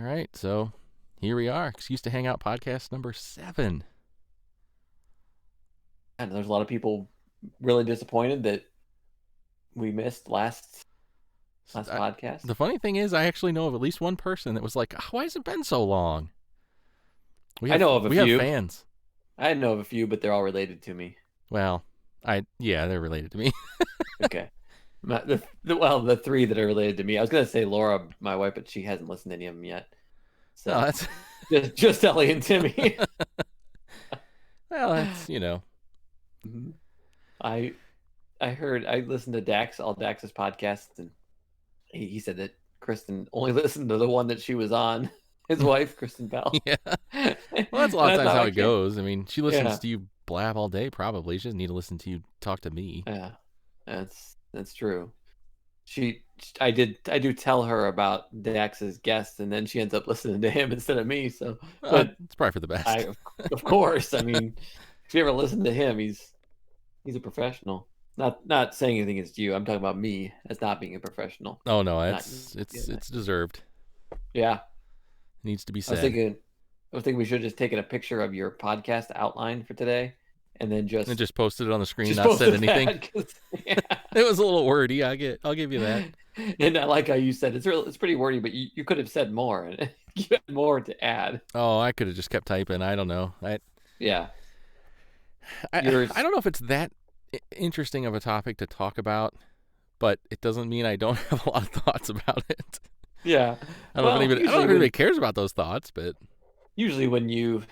right, so here we are. Excuse to Hang Out podcast number 7. And there's a lot of people really disappointed that we missed last podcast. The funny thing is, I actually know of at least one person that was like, why has it been so long? I know of a we few. have fans. I know of a few, but they're all related to me. Well, they're related to me. Okay. The 3 that are related to me. I was going to say Laura, my wife, but she hasn't listened to any of them yet. So that's just Ellie and Timmy. Well, that's, I listened to all Dax's podcasts, and he said that Kristen only listened to the one that she was on. His wife, Kristen Bell. Yeah. Well, that's a lot of times how it goes. I mean, she listens to you blab all day, probably. She doesn't need to listen to you talk to me. Yeah, that's true. I do tell her about Dax's guest, and then she ends up listening to him instead of me. So, but it's probably for the best. Of course. I mean, if you ever listen to him, he's a professional. Not saying anything against you. I'm talking about me as not being a professional. Oh no, it's deserved. Yeah, it needs to be said. I was thinking we should have just taken a picture of your podcast outline for today, and then just posted it on the screen, not said anything. It was a little wordy. I'll give you that. And I like how you said it's pretty wordy, but you could have said more, and you had more to add. Oh, I could have just kept typing. I don't know. I don't know if it's that interesting of a topic to talk about, but it doesn't mean I don't have a lot of thoughts about it. Yeah. I don't know if anybody cares about those thoughts, but usually when you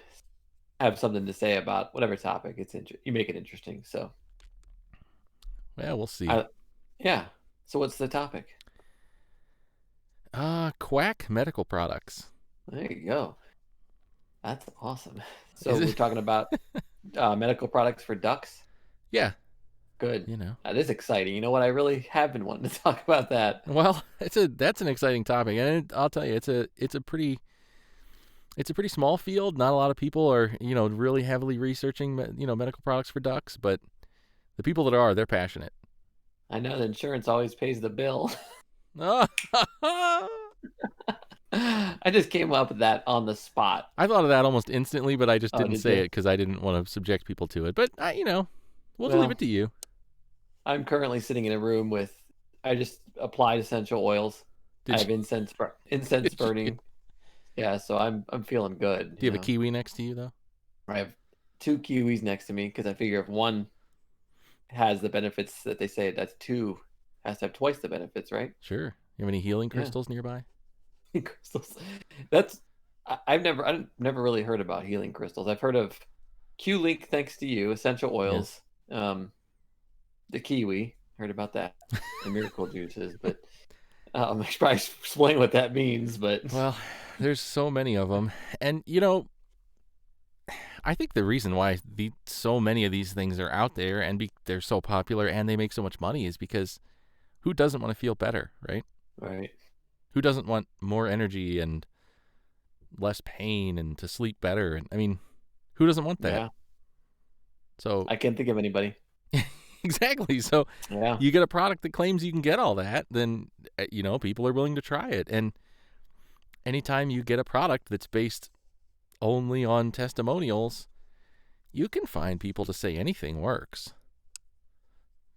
have something to say about whatever topic, you make it interesting. So, well, we'll see. Yeah. So what's the topic? Quack medical products. There you go. That's awesome. So we're talking about medical products for ducks? Yeah. Good. That is exciting. You know what? I really have been wanting to talk about that. Well, that's an exciting topic, and I'll tell you, it's a pretty small field. Not a lot of people are really heavily researching medical products for ducks, but the people that are, they're passionate. I know the insurance always pays the bill. I just came up with that on the spot. I thought of that almost instantly, but I just didn't say it because I didn't want to subject people to it. But we'll leave it to you. I'm currently sitting in a room I just applied essential oils. I have incense burning. Yeah, so I'm feeling good. Do you have a kiwi next to you though? I have 2 kiwis next to me because I figure if one has the benefits that they say, that's 2 has to have twice the benefits, right? Sure. You have any healing crystals nearby? Crystals. I've never really heard about healing crystals. I've heard of Q-Link, thanks to you, essential oils. Yes. The kiwi, heard about that. The miracle juices, but I should probably explain what that means. But well, there's so many of them, and I think the reason why so many of these things are out there and they're so popular and they make so much money is because who doesn't want to feel better, right? Right. Who doesn't want more energy and less pain and to sleep better? And I mean, who doesn't want that? Yeah. So I can't think of anybody. Exactly. So you get a product that claims you can get all that, then people are willing to try it. And anytime you get a product that's based only on testimonials, you can find people to say anything works.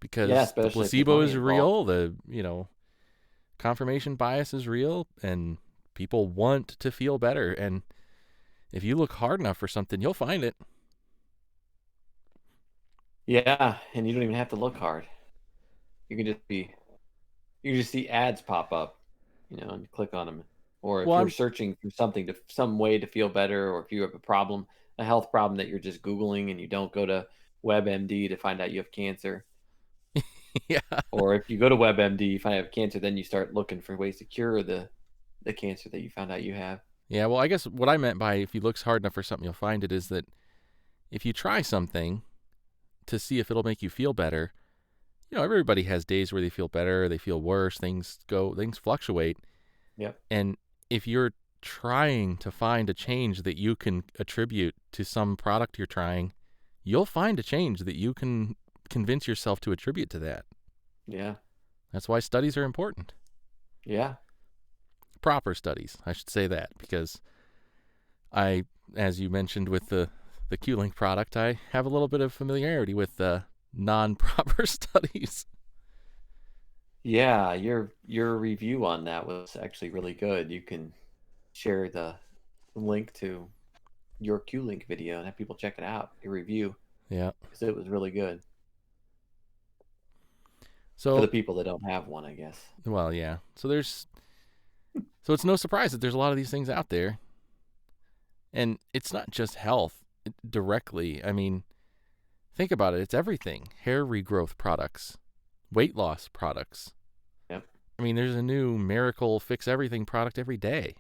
Because the placebo is real, the confirmation bias is real, and people want to feel better. And if you look hard enough for something, you'll find it. Yeah, and you don't even have to look hard. You can just see ads pop up, and click on them. Or if you're searching for some way to feel better, or if you have a health problem that you're just Googling and you don't go to WebMD to find out you have cancer. Yeah. Or if you go to WebMD, you find out you have cancer, then you start looking for ways to cure the cancer that you found out you have. Yeah, well, I guess what I meant by if you look hard enough for something, you'll find it is that if you try something to see if it'll make you feel better, everybody has days where they feel better, they feel worse, things fluctuate. Yep. And if you're trying to find a change that you can attribute to some product you're trying, you'll find a change that you can convince yourself to attribute to that. Yeah. That's why studies are important. Yeah. proper studies. I should say that because as you mentioned with the Q-Link product, I have a little bit of familiarity with non-proper studies. Yeah, your review on that was actually really good. You can share the link to your Q-Link video and have people check it out, your review. Yeah. Because it was really good. So for the people that don't have one, I guess. Well, yeah. So it's no surprise that there's a lot of these things out there. And it's not just health directly. I mean, think about it. It's everything. Hair regrowth products, weight loss products. Yep. I mean, there's a new miracle fix everything product every day.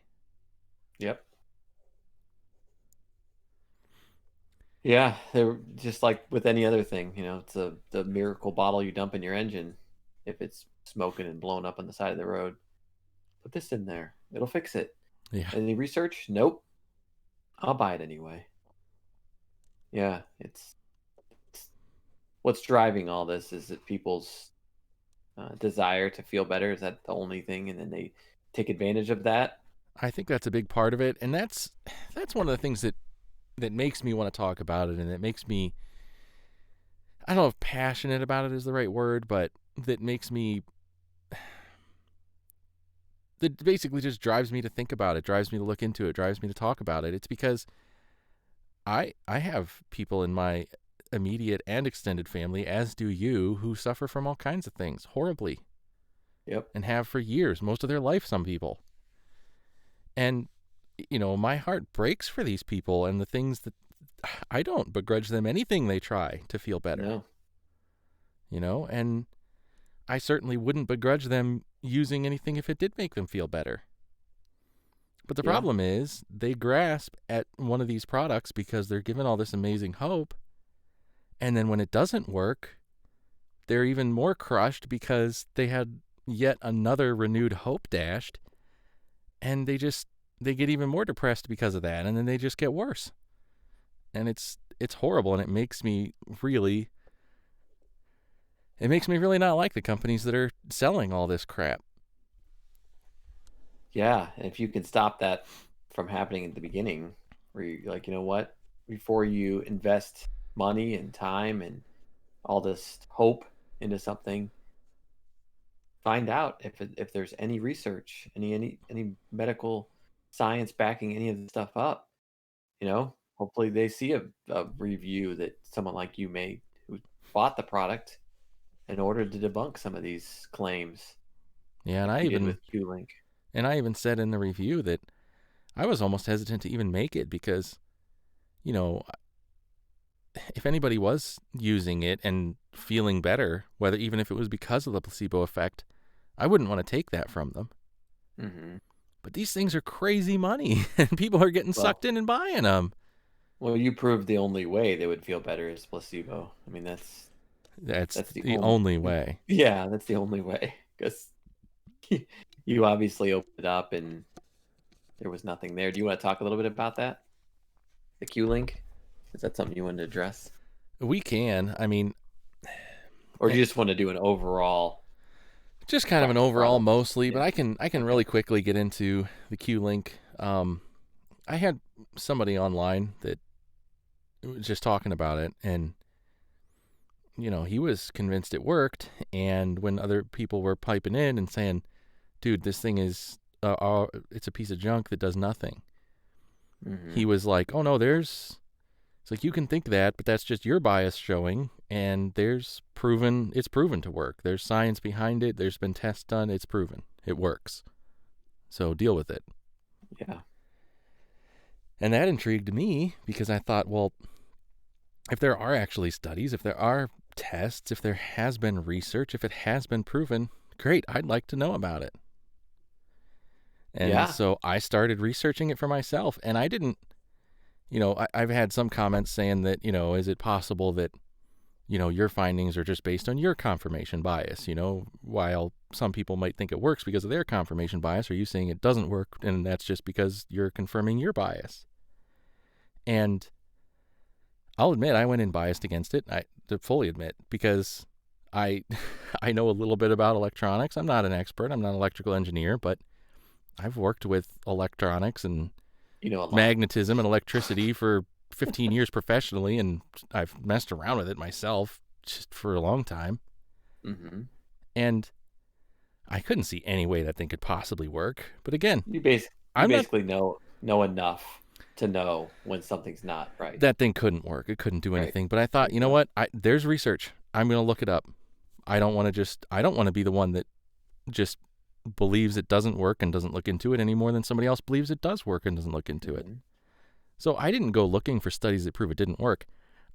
Yep. Yeah, they're just like with any other thing, it's the miracle bottle you dump in your engine if it's smoking and blown up on the side of the road. Put this in there. It'll fix it. Yeah. Any research? Nope. I'll buy it anyway. Yeah, it's what's driving all this is that people's desire to feel better. Is that the only thing? And then they take advantage of that. I think that's a big part of it. And that's one of the things that makes me want to talk about it, and that makes me, I don't know if passionate about it is the right word, but that makes me, that basically just drives me to think about it, drives me to look into it, drives me to talk about it. It's because I have people in my immediate and extended family, as do you, who suffer from all kinds of things horribly. Yep. And have for years, most of their life, some people. And my heart breaks for these people and the things that I don't begrudge them anything they try to feel better. No. And I certainly wouldn't begrudge them using anything if it did make them feel better. But the problem is they grasp at one of these products because they're given all this amazing hope. And then when it doesn't work, they're even more crushed because they had yet another renewed hope dashed. And they get even more depressed because of that, and then they just get worse. And it's horrible, and it makes me really not like the companies that are selling all this crap. Yeah, and if you can stop that from happening at the beginning, where you're like, you know what, before you invest money and time and all this hope into something, find out if there's any research, any medical science backing any of the stuff up. Hopefully they see a review that someone like you made who bought the product in order to debunk some of these claims. Yeah, like you did with Q-Link. And I even said in the review that I was almost hesitant to even make it because, if anybody was using it and feeling better, whether even if it was because of the placebo effect, I wouldn't want to take that from them. Mm-hmm. But these things are crazy money, and people are getting sucked in and buying them. Well, you proved the only way they would feel better is placebo. I mean, that's the only way. Yeah, that's the only way. Because you obviously opened it up and there was nothing there. Do you want to talk a little bit about that? The Q-Link? Is that something you want to address? We can. I mean... Or do you just want to do an overall... Just kind of an overall mostly, but I can really quickly get into the Q-Link. I had somebody online that was just talking about it, and he was convinced it worked, and when other people were piping in and saying, dude, this thing is it's a piece of junk that does nothing. Mm-hmm. He was like, oh no, it's like, you can think that, but that's just your bias showing, and it's proven to work. There's science behind it. There's been tests done. It's proven. It works. So deal with it. Yeah. And that intrigued me because I thought, well, if there are actually studies, if there are tests, if there has been research, if it has been proven, great, I'd like to know about it. And so I started researching it for myself, and I didn't, I've had some comments saying that, is it possible that, your findings are just based on your confirmation bias, while some people might think it works because of their confirmation bias, are you saying it doesn't work and that's just because you're confirming your bias? And I'll admit I went in biased against it. I fully admit, because I know a little bit about electronics. I'm not an expert. I'm not an electrical engineer, but I've worked with electronics and You know a lot. magnetism and electricity for 15 years professionally, and I've messed around with it myself just for a long time. Mm-hmm. And I couldn't see any way that thing could possibly work. But again, You I'm not. basically know enough to know when something's not right. That thing couldn't work. It couldn't do Right. anything. But I thought, you know what? There's research. I'm going to look it up. I don't want to be the one that just believes it doesn't work and doesn't look into it any more than somebody else believes it does work and doesn't look into it. Mm-hmm. So I didn't go looking for studies that prove it didn't work.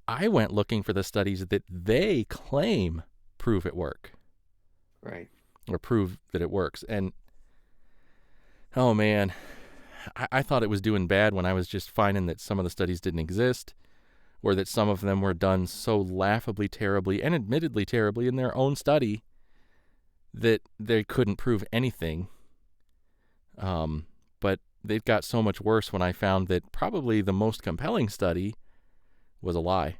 I went looking for the studies that they claim prove it work. Right. Or prove that it works. And oh man, I thought it was doing bad when I was just finding that some of the studies didn't exist, or that some of them were done so laughably terribly and admittedly terribly in their own study that they couldn't prove anything. But it got so much worse when I found that probably the most compelling study was a lie.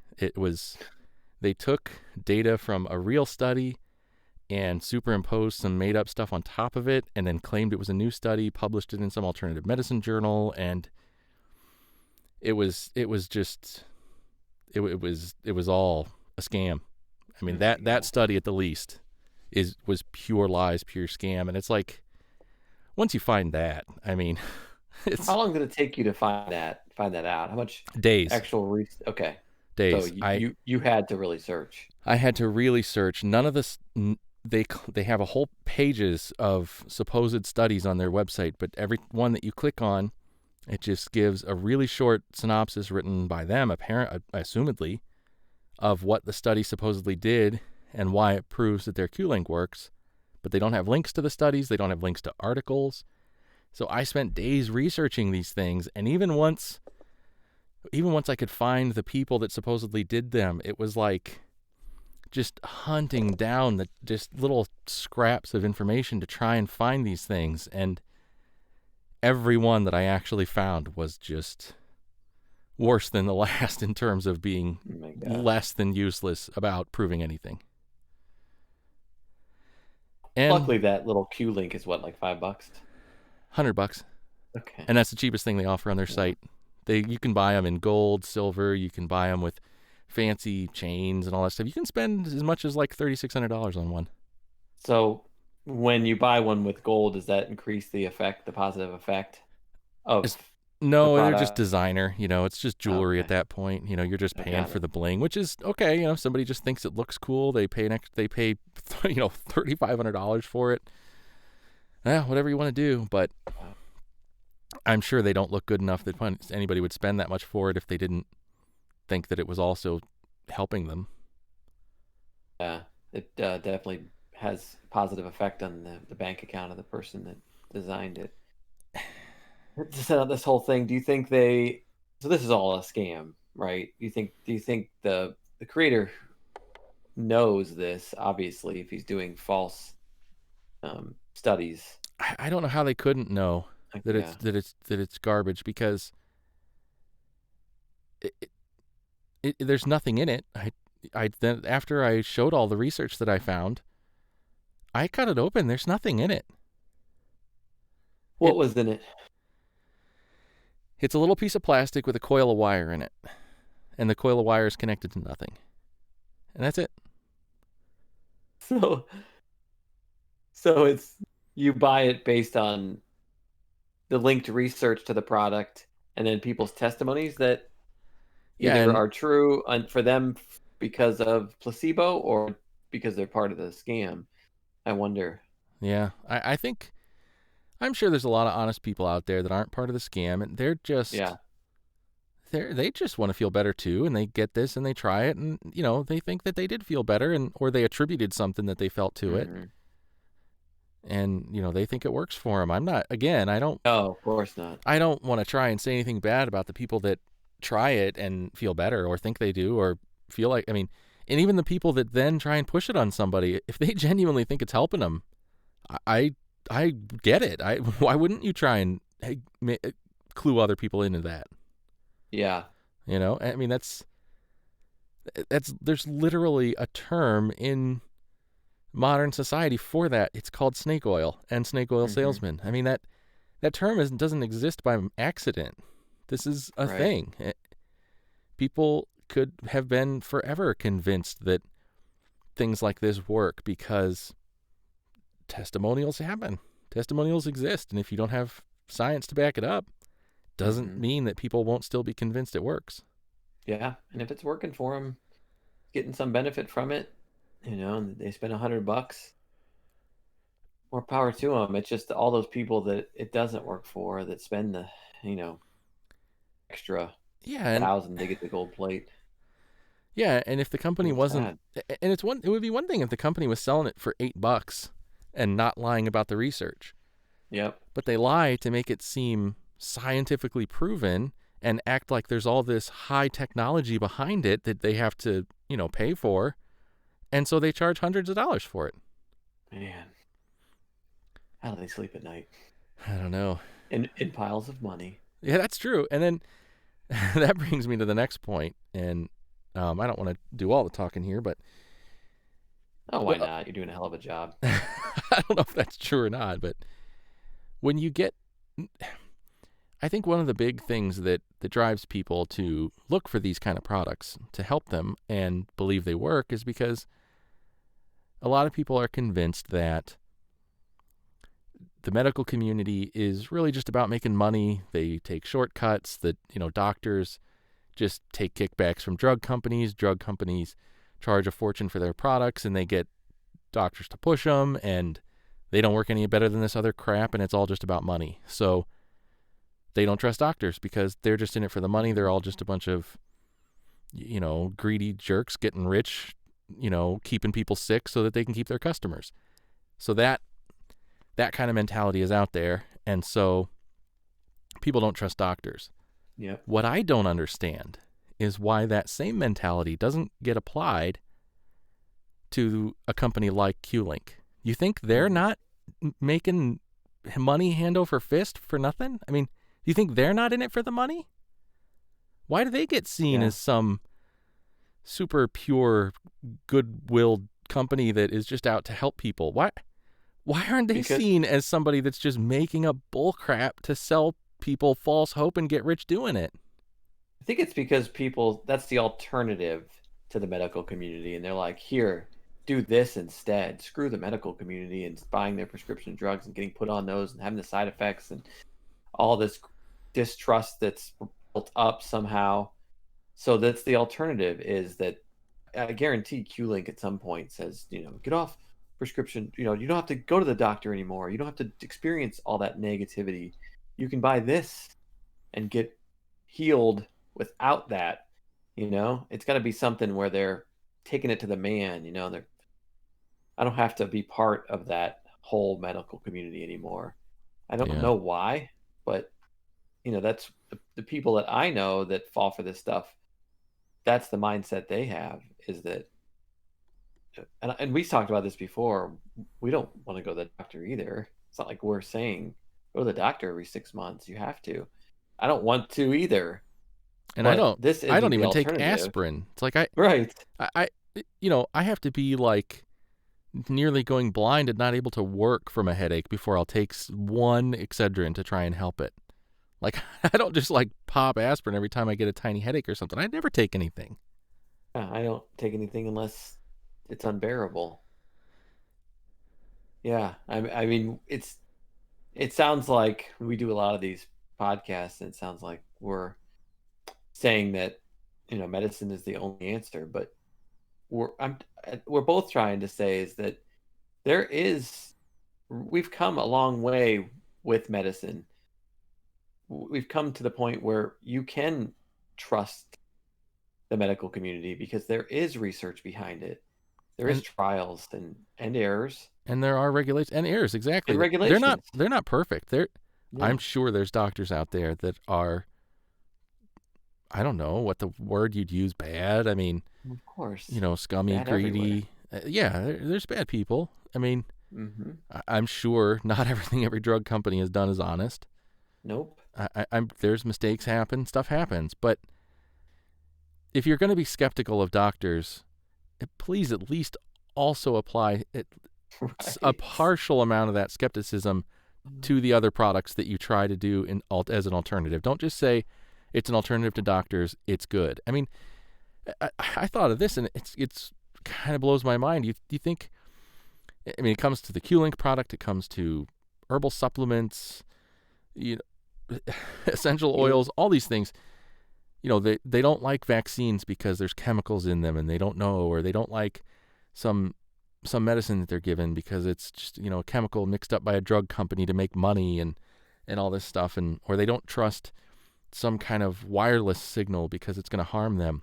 They took data from a real study and superimposed some made-up stuff on top of it, and then claimed it was a new study, published it in some alternative medicine journal, and it was all a scam. I mean, that study at the least was pure lies, pure scam, and it's like, once you find that, I mean, how long did it take you to find that out? How much days? Actual okay. Days. So you had to really search. I had to really search. None of this. They have a whole pages of supposed studies on their website, but every one that you click on, it just gives a really short synopsis written by them, assumedly, of what the study supposedly did and why it proves that their Q-link works. But they don't have links to the studies. They don't have links to articles. So I spent days researching these things, and even once I could find the people that supposedly did them, it was like just hunting down the just little scraps of information to try and find these things. And every one that I actually found was just worse than the last in terms of being less than useless about proving anything. And luckily that little Q link is what, like $5? $100. Okay. And that's the cheapest thing they offer on their site. You can buy them in gold, silver, you can buy them with fancy chains and all that stuff. You can spend as much as like $3,600 on one. So when you buy one with gold, does that increase the positive effect of no, they're just designer. It's just jewelry at that point. You're just paying for the bling, which is okay. Somebody just thinks it looks cool. They pay $3,500 for it. Yeah, whatever you want to do, but I'm sure they don't look good enough that anybody would spend that much for it if they didn't think that it was also helping them. Yeah, it definitely has a positive effect on the bank account of the person that designed it. To set up this whole thing, do you think so this is all a scam, right? Do you think the creator knows this, obviously, if he's doing false studies? I don't know how they couldn't know that it's garbage, because there's nothing in it. Then after I showed all the research that I found, I cut it open. There's nothing in it. What was in it? It's a little piece of plastic with a coil of wire in it, and the coil of wire is connected to nothing, and that's it. So it's, you buy it based on the linked research to the product, and then people's testimonies that either are true for them because of placebo or because they're part of the scam. I wonder. Yeah, I'm sure there's a lot of honest people out there that aren't part of the scam, and they're just they just want to feel better too, and they get this and they try it, and they think that they did feel better, or they attributed something that they felt to it, and they think it works for them. I don't. Oh, of course not. I don't want to try and say anything bad about the people that try it and feel better, or think they do, or feel like. And even the people that then try and push it on somebody, if they genuinely think it's helping them, I get it. Why wouldn't you try and clue other people into that? Yeah. There's literally a term in modern society for that. It's called snake oil and snake oil salesman. that term doesn't exist by accident. This is a thing. People could have been forever convinced that things like this work because testimonials happen. Testimonials exist, and if you don't have science to back it up, doesn't mean that people won't still be convinced it works. Yeah, and if it's working for them, getting some benefit from it, and they spend $100, more power to them. It's just all those people that it doesn't work for that spend the, extra 1,000 to get the gold plate. Yeah, and if the company wasn't, and it would be one thing if the company was selling it for $8 and not lying about the research. Yep. But they lie to make it seem scientifically proven and act like there's all this high technology behind it that they have to, pay for. And so they charge hundreds of dollars for it. Man. How do they sleep at night? I don't know. In piles of money. Yeah, that's true. And then that brings me to the next point. And I don't want to do all the talking here, but... Oh, why not? You're doing a hell of a job. I don't know if that's true or not, but when you get... I think one of the big things that drives people to look for these kind of products to help them and believe they work is because a lot of people are convinced that the medical community is really just about making money. They take shortcuts, that, doctors just take kickbacks from drug companies. Drug companies charge a fortune for their products, and they get doctors to push them, and they don't work any better than this other crap, and it's all just about money. So they don't trust doctors because they're just in it for the money. They're all just a bunch of, greedy jerks getting rich, keeping people sick so that they can keep their customers. So that kind of mentality is out there, and so people don't trust doctors. Yep. What I don't understand is why that same mentality doesn't get applied to a company like Q-Link. You think they're not making money hand over fist for nothing? I mean, do you think they're not in it for the money? Why do they get seen as some super pure, good-willed company that is just out to help people? Why aren't they seen as somebody that's just making up bull crap to sell people false hope and get rich doing it? I think it's because that's the alternative to the medical community, and they're like, here, do this instead. Screw the medical community and buying their prescription drugs and getting put on those and having the side effects and all this distrust that's built up somehow. So that's the alternative, is that I guarantee Q-Link at some point says, get off prescription. You don't have to go to the doctor anymore. You don't have to experience all that negativity. You can buy this and get healed without that. It's got to be something where they're taking it to the man. I don't have to be part of that whole medical community anymore. I don't know why, but that's the people that I know that fall for this stuff. That's the mindset they have, is that, and we've talked about this before. We don't want to go to the doctor either. It's not like we're saying go to the doctor every 6 months. You have to. I don't want to either. And I don't even take aspirin. It's like I have to be like nearly going blind and not able to work from a headache before I'll take one Excedrin to try and help it. Like, I don't just like pop aspirin every time I get a tiny headache or something. I never take anything. I don't take anything unless it's unbearable. Yeah, I mean, it sounds like we do a lot of these podcasts, and it sounds like we're saying that medicine is the only answer, but we're both trying to say is that we've come a long way with medicine. We've come to the point where you can trust the medical community because there is research behind it. There is trials and errors. And there are regulations and errors, exactly. And regulations. They're not perfect. I'm sure there's doctors out there that are, I don't know what the word you'd use, bad. I mean, of course, scummy, bad greedy. There's bad people. I mean, I'm sure not everything every drug company has done is honest. Nope. There's mistakes happen, stuff happens, but if you're going to be skeptical of doctors, please at least also apply a partial amount of that skepticism to the other products that you try to do as an alternative. Don't just say it's an alternative to doctors. It's good. I mean, I thought of this, and it's kind of blows my mind. You think? I mean, it comes to the Q-Link product. It comes to herbal supplements, essential oils, all these things. They don't like vaccines because there's chemicals in them, and they don't know, or they don't like some medicine that they're given because it's just a chemical mixed up by a drug company to make money and all this stuff, or they don't trust some kind of wireless signal because it's going to harm them.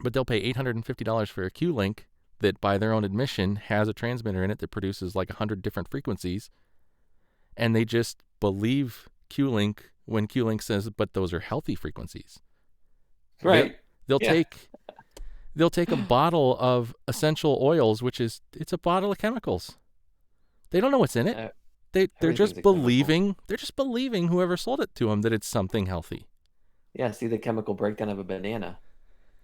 But they'll pay $850 for a Q-Link that, by their own admission, has a transmitter in it that produces like 100 different frequencies, and they just believe Q-Link when Q-Link says, but those are healthy frequencies. Right. They'll take a bottle of essential oils, it's a bottle of chemicals. They don't know what's in it. They're just believing. They're just believing whoever sold it to them that it's something healthy. Yeah. See the chemical breakdown of a banana.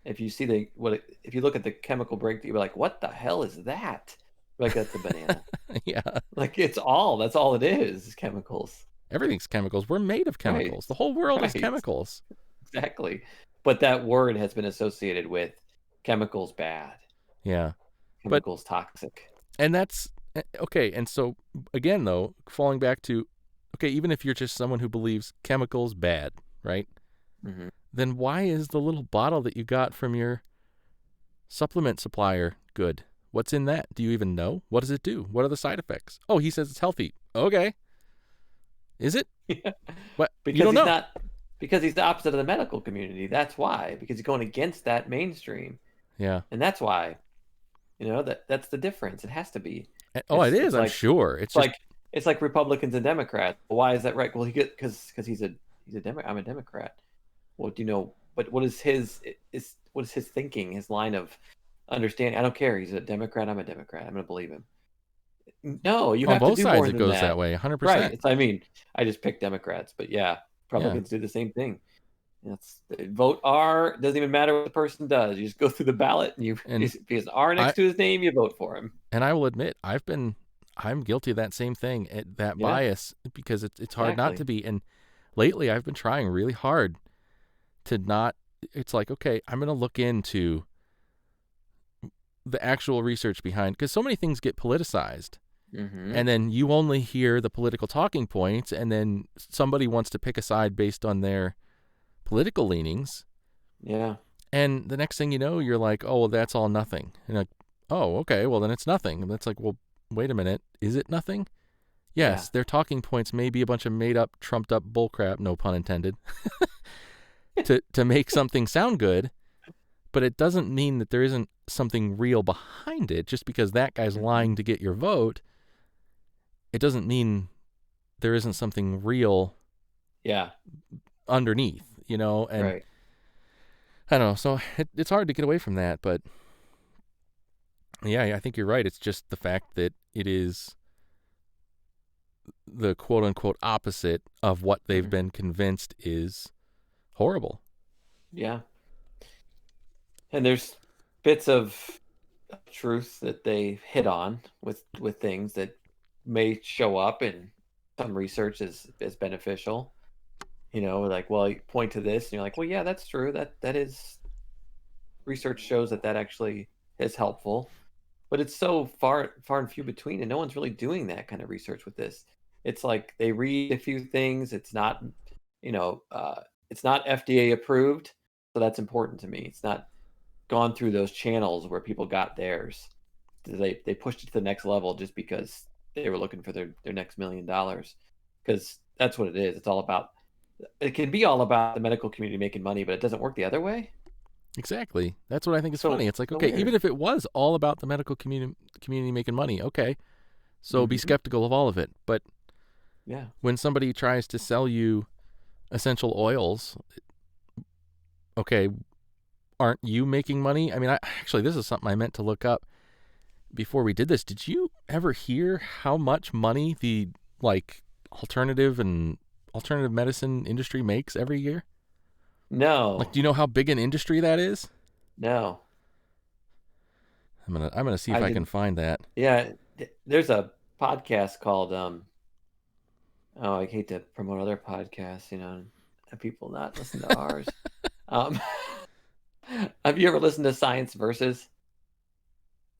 If you see if you look at the chemical breakdown, you're like, what the hell is that? Like, that's a banana. Yeah. Like, that's all it is chemicals. Everything's chemicals. We're made of chemicals. Right. The whole world is chemicals. Exactly. But that word has been associated with chemicals bad. Yeah. Chemicals toxic. And that's okay. And so again, though, falling back to, okay, even if you're just someone who believes chemicals bad, right? Mm-hmm. Then why is the little bottle that you got from your supplement supplier good? What's in that? Do you even know? What does it do? What are the side effects? Oh, he says it's healthy. Okay. Is it? Yeah. What? Because you don't know. Because he's the opposite of the medical community. That's why. Because he's going against that mainstream. Yeah. And that's why. That's the difference. It has to be. It is. I'm sure. It's like Republicans and Democrats. Why is that right? Well, because he's a Democrat. I'm a Democrat. Well, but what is his thinking? His line of understanding? I don't care. He's a Democrat. I'm a Democrat. I'm going to believe him. No, you have to do more than that. On both sides, it goes that way. 100%. Right. I just picked Democrats, but yeah, Republicans do the same thing. Vote R. Doesn't even matter what the person does. You just go through the ballot, and if he has R next to his name, you vote for him. And I will admit, I'm guilty of that same thing, that bias, because it's hard not to be. And lately, I've been trying really hard to not. It's like, okay, I'm going to look into the actual research behind, because so many things get politicized. Mm-hmm. And then you only hear the political talking points, and then somebody wants to pick a side based on their political leanings. Yeah. And the next thing you know, you're like, oh, well, that's all nothing. And you're like, oh, okay, well, then it's nothing. And it's like, well, wait a minute. Is it nothing? Yes, their talking points may be a bunch of made up, trumped up bullcrap, no pun intended, to make something sound good. But it doesn't mean that there isn't something real behind it. Just because that guy's lying to get your vote, it doesn't mean there isn't something real underneath, and right. I don't know. So it's hard to get away from that, but yeah, I think you're right. It's just the fact that it is the quote unquote opposite of what they've been convinced is horrible. Yeah. And there's bits of truth that they hit on with things that may show up in some research as beneficial. Like, well, you point to this and you're like, well, yeah, that's true. That is, research shows that actually is helpful, but it's so far and few between, and no one's really doing that kind of research with this. It's like they read a few things. It's not, it's not FDA approved. So that's important to me. It's not gone through those channels where people got theirs. They pushed it to the next level just because they were looking for their next $1 million. Because that's what it is. It can be all about the medical community making money, but it doesn't work the other way. Exactly. That's what I think is funny. It's like, okay, even if it was all about the medical community making money, okay, so be skeptical of all of it. But when somebody tries to sell you essential oils, okay, aren't you making money? I mean, actually, this is something I meant to look up before we did this. Did you ever hear how much money the alternative medicine industry makes every year? No. Do you know how big an industry that is? No. I'm gonna see if I can find that. Yeah, there's a podcast called Oh, I hate to promote other podcasts, and people not listen to ours. Um, have you ever listened to Science Versus?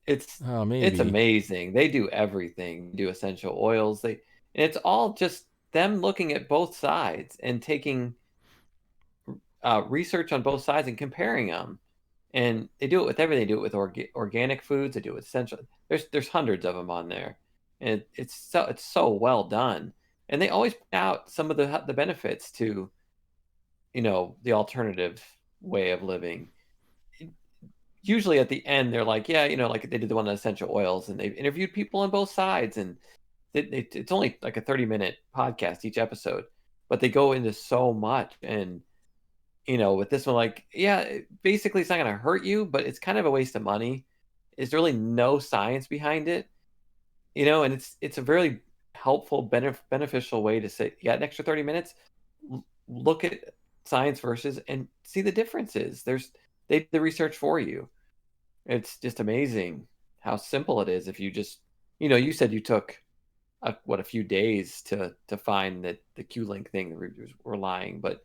Oh, It's maybe. amazing. They do everything. They do essential oils. And it's all just them looking at both sides and taking research on both sides and comparing them. And they do it with everything. They do it with organic foods. They do it with essential. There's hundreds of them on there, and it's so well done. And they always point out some of the benefits to the alternative way of living. Usually at the end, they're like, yeah, like they did the one on essential oils, and they've interviewed people on both sides, and it's only like a 30-minute podcast each episode, but they go into so much. And with this one, like, yeah, basically it's not going to hurt you, but it's kind of a waste of money. There's really no science behind it, and it's a very helpful, beneficial way to say, you got an extra 30 minutes, look at Science Versus and see the differences. They did the research for you. It's just amazing how simple it is. If you just, you said you took a few days to find that the Q-Link thing, the reviewers were lying, but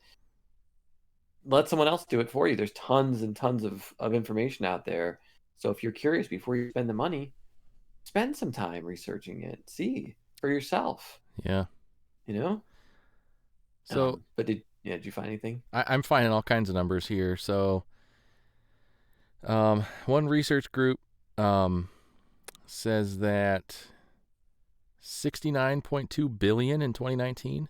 let someone else do it for you. There's tons and tons of information out there. So if you're curious before you spend the money, spend some time researching it. See for yourself. Yeah. So, but did you find anything? I'm finding all kinds of numbers here. So, one research group says that 69.2 billion in 2019.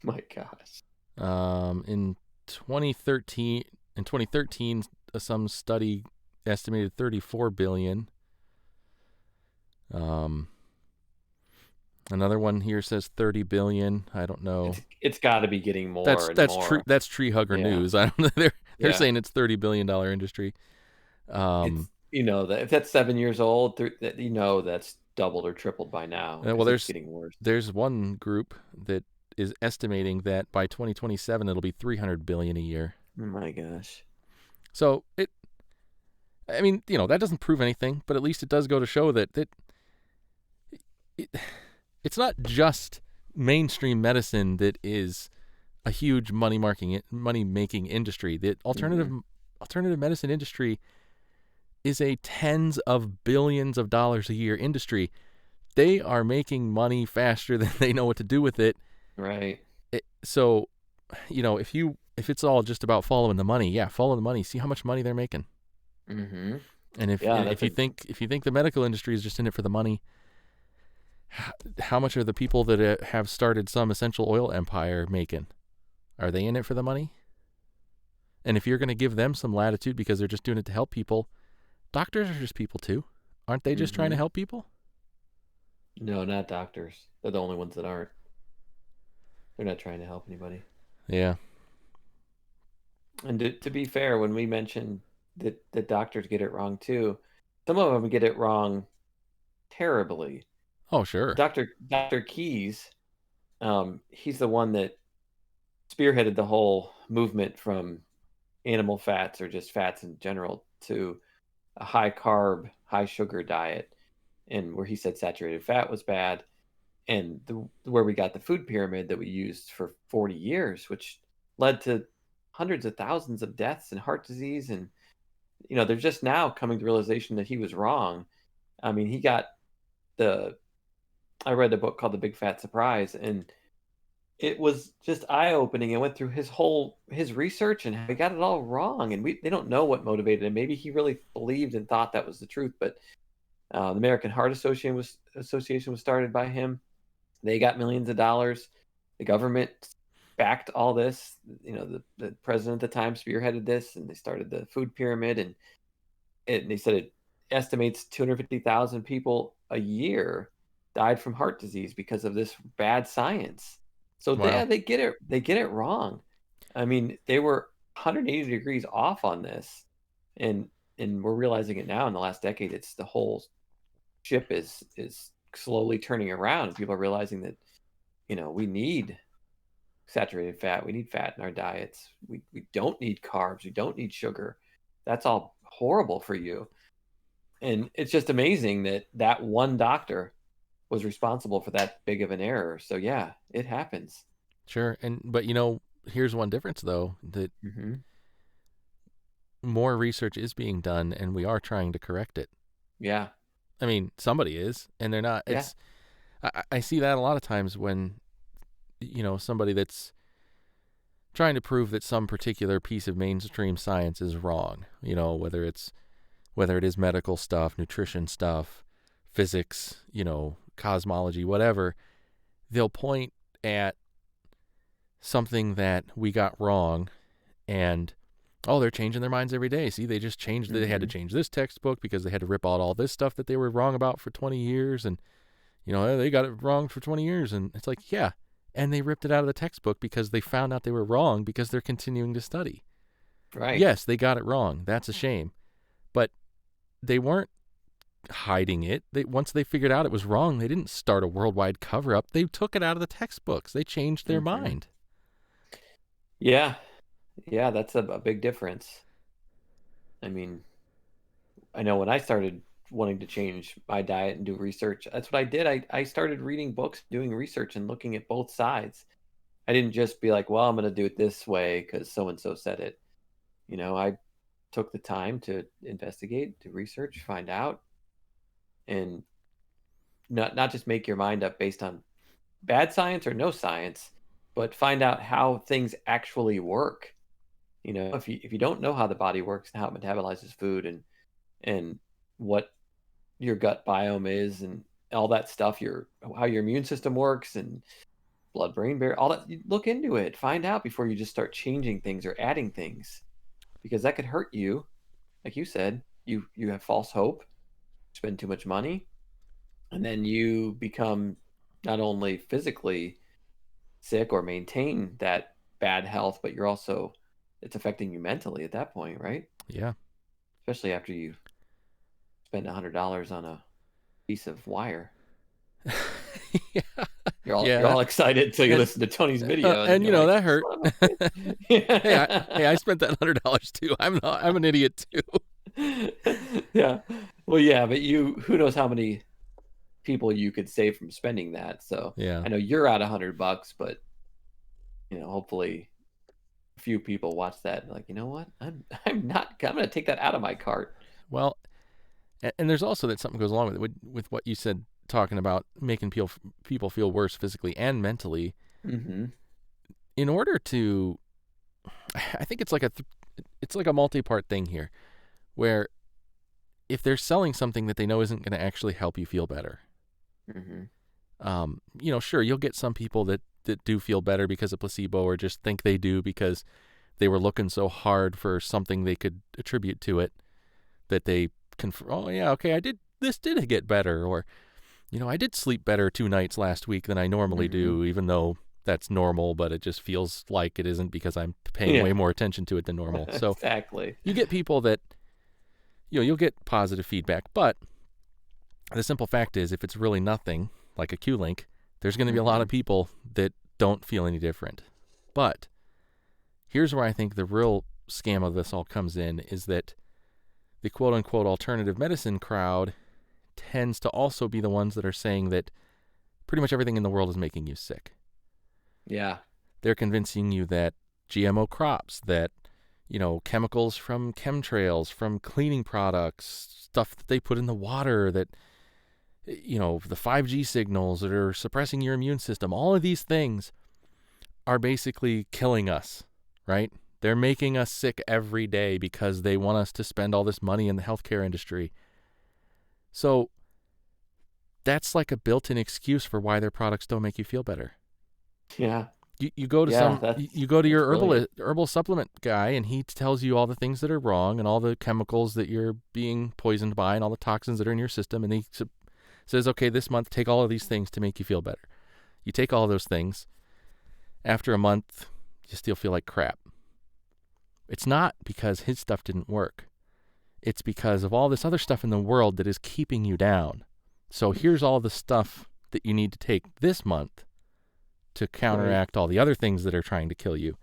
My gosh. In 2013, some study estimated 34 billion. Another one here says 30 billion. I don't know. It's got to be getting more. That's true. That's Tree Hugger News. I don't know. They're saying it's $30 billion industry. That if that's 7 years old, that's doubled or tripled by now. Well, it's getting worse. There's one group that is estimating that by 2027 it'll be 300 billion a year. Oh my gosh. So that doesn't prove anything, but at least it does go to show that it's not just mainstream medicine that is a huge money making industry. The alternative medicine industry is a tens of billions of dollars a year industry. They are making money faster than they know what to do with it. Right. So, if it's all just about following the money, follow the money. See how much money they're making. Mm-hmm. And if you think the medical industry is just in it for the money, how much are the people that have started some essential oil empire making? Are they in it for the money? And if you're going to give them some latitude because they're just doing it to help people, doctors are just people too. Aren't they just trying to help people? No, not doctors. They're the only ones that aren't. They're not trying to help anybody. Yeah. And to be fair, when we mentioned that the doctors get it wrong too, some of them get it wrong terribly. Oh, sure. Dr. Keyes, he's the one that spearheaded the whole movement from animal fats or just fats in general to a high carb, high sugar diet, and where he said saturated fat was bad, and where we got the food pyramid that we used for 40 years, which led to hundreds of thousands of deaths and heart disease. And they're just now coming to realization that he was wrong. I mean, I read a book called The Big Fat Surprise, and it was just eye-opening. I went through his research and how he got it all wrong, and they don't know what motivated him. Maybe he really believed and thought that was the truth, but the American Heart Association was started by him. They got millions of dollars. The government backed all this. The president at the time spearheaded this, and they started the food pyramid, and they said it estimates 250,000 people a year died from heart disease because of this bad science. So wow. they get it wrong. I mean, they were 180 degrees off on this, and we're realizing it now in the last decade. It's the whole ship is slowly turning around. People are realizing that we need saturated fat. We need fat in our diets. We don't need carbs. We don't need sugar. That's all horrible for you. And it's just amazing that one doctor was responsible for that big of an error. So yeah, it happens. Sure. But here's one difference though, that Mm-hmm. more research is being done and we are trying to correct it. Yeah. I mean, somebody is, and they're not. Yeah. I see that a lot of times when, somebody that's trying to prove that some particular piece of mainstream science is wrong, whether it is medical stuff, nutrition stuff, physics, cosmology, whatever, they'll point at something that we got wrong and, oh, they're changing their minds every day. See, they just changed, they had to change this textbook because they had to rip out all this stuff that they were wrong about for 20 years. And, they got it wrong for 20 years. And it's like, yeah. And they ripped it out of the textbook because they found out they were wrong because they're continuing to study. Right. Yes, they got it wrong. That's a shame. But they weren't hiding it. Once they figured out it was wrong, they didn't start a worldwide cover-up. They took it out of the textbooks. They changed their mind. Yeah. Yeah, that's a big difference. I mean, I know when I started wanting to change my diet and do research, that's what I did. I started reading books, doing research, and looking at both sides. I didn't just be like, well, I'm going to do it this way because so-and-so said it. I took the time to investigate, to research, find out, and not just make your mind up based on bad science or no science, but find out how things actually work. If you don't know how the body works and how it metabolizes food and what your gut biome is and all that stuff, how your immune system works and blood brain barrier, all that, you look into it, find out before you just start changing things or adding things, because that could hurt you. Like you said, you have false hope, spend too much money, and then you become not only physically sick or maintain that bad health, but it's affecting you mentally at that point, right? Yeah. Especially after you spend $100 on a piece of wire. Yeah. You're all excited until you listen to Tony's video, and that hurt. Hey, I spent that $100 too. I'm an idiot too. Yeah. Well, yeah, but who knows how many people you could save from spending that. So yeah, I know you're out $100, but hopefully a few people watch that and like, you know what? I'm going to take that out of my cart. Well, and there's also that something goes along with it, with what you said, talking about making people feel worse physically and mentally. Mm-hmm. In order to, I think it's like a multi-part thing here, where if they're selling something that they know isn't going to actually help you feel better, sure, you'll get some people that do feel better because of placebo, or just think they do because they were looking so hard for something they could attribute to it that they oh yeah, okay, this did get better, or I did sleep better 2 nights last week than I normally do, even though that's normal, but it just feels like it isn't because I'm paying way more attention to it than normal. So exactly. You get people that, you'll get positive feedback, but the simple fact is, if it's really nothing, like a Q-link, there's going to be a lot of people that don't feel any different. But here's where I think the real scam of this all comes in, is that the quote-unquote alternative medicine crowd tends to also be the ones that are saying that pretty much everything in the world is making you sick. Yeah. They're convincing you that GMO crops, that, chemicals from chemtrails, from cleaning products, stuff that they put in the water, that, the 5G signals that are suppressing your immune system, all of these things are basically killing us, right? They're making us sick every day because they want us to spend all this money in the healthcare industry. So that's like a built-in excuse for why their products don't make you feel better. Yeah. You go to your herbal supplement guy, and he tells you all the things that are wrong and all the chemicals that you're being poisoned by and all the toxins that are in your system, and he says, okay, this month take all of these things to make you feel better. You take all those things. After a month, you still feel like crap. It's not because his stuff didn't work. It's because of all this other stuff in the world that is keeping you down. So here's all the stuff that you need to take this month to counteract all the other things that are trying to kill you.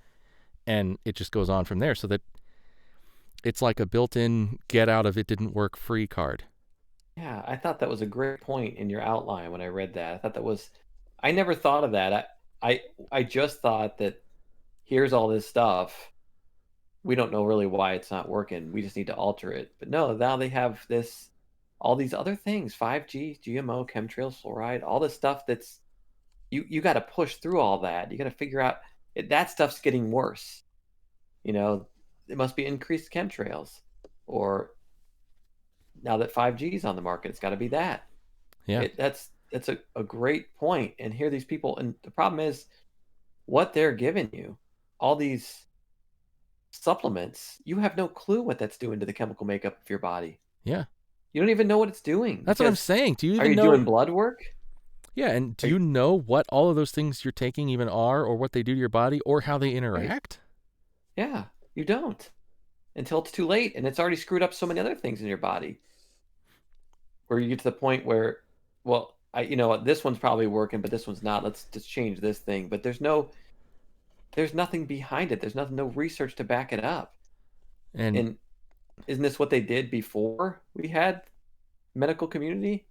And it just goes on from there, so that it's like a built-in get out of it didn't work free card. Yeah, I thought that was a great point in your outline when I read that. I thought that was, I never thought of that. I just thought that here's all this stuff. We don't know really why it's not working. We just need to alter it. But no, now they have this, all these other things, 5G, GMO, chemtrails, fluoride, all this stuff that's, you got to push through all that. You got to figure out that stuff's getting worse. You know, it must be increased chemtrails, or now that 5G is on the market, it's got to be that. Yeah. That's a great point. And here these people, and the problem is what they're giving you, all these supplements, you have no clue what that's doing to the chemical makeup of your body. Yeah. You don't even know what it's doing. That's what I'm saying. Do you Are even you know? doing blood work? Yeah, and do you know what all of those things you're taking even are, or what they do to your body, or how they interact? Right. Yeah, you don't until it's too late, and it's already screwed up so many other things in your body. Where you get to the point where, well, you know what, this one's probably working, but this one's not. Let's just change this thing. But there's nothing behind it. There's no research to back it up. And Isn't this what they did before we had medical community?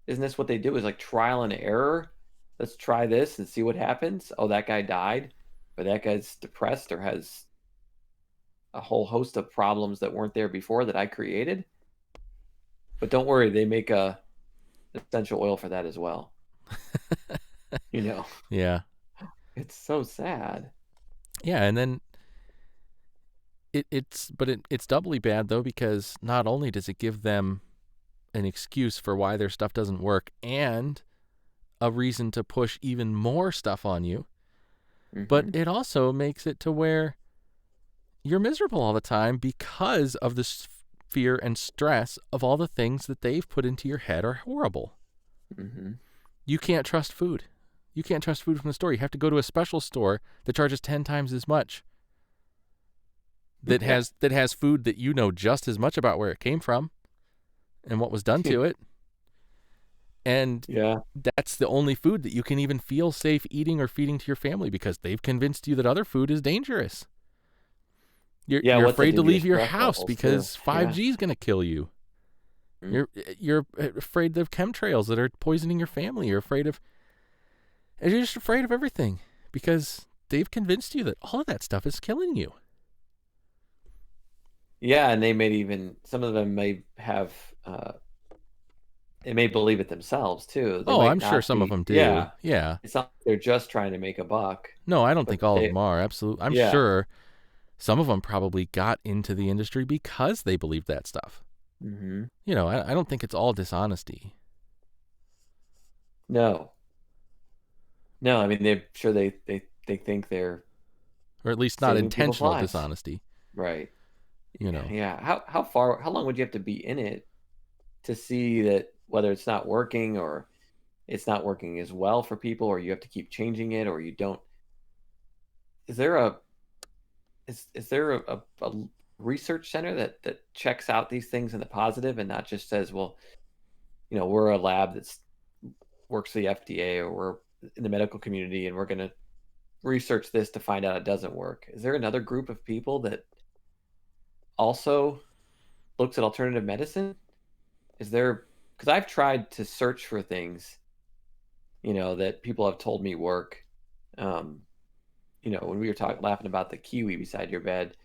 Isn't this what they do? Is like trial and error? Let's try this and see what happens. Oh, that guy died, or that guy's depressed, or has a whole host of problems that weren't there before that I created. But don't worry, they make a essential oil for that as well. You know. yeah. It's so sad. Yeah, and then it's doubly bad though, because not only does it give them an excuse for why their stuff doesn't work and a reason to push even more stuff on you, but it also makes it to where you're miserable all the time because of the fear and stress of all the things that they've put into your head are horrible. You can't trust food. You can't trust food from the store. You have to go to a special store that charges 10 times as much, that has food that you know just as much about where it came from and what was done to it. And that's the only food that you can even feel safe eating or feeding to your family, because they've convinced you that other food is dangerous. You're afraid to leave your house because 5G is going to kill you. You're afraid of chemtrails that are poisoning your family. You're just afraid of everything because they've convinced you that all of that stuff is killing you. Yeah, and some of them may have, they may believe it themselves too. I'm sure some of them do. Yeah. It's not like they're just trying to make a buck. No, I don't think all of them are. Absolutely. I'm sure some of them probably got into the industry because they believed that stuff. You know, I don't think it's all dishonesty. No, I mean, they think they're, or at least not intentional dishonesty. Right. You know. Yeah. How long would you have to be in it to see that whether it's not working, or it's not working as well for people, or you have to keep changing it, or you don't? Is there a research center that checks out these things in the positive and not just says, well, you know, we're a lab that works for the FDA, or we're in the medical community and we're going to research this to find out it doesn't work? Is there another group of people that also looks at alternative medicine? Is there, because I've tried to search for things, you know, that people have told me work. You know, when we were laughing about the kiwi beside your bed.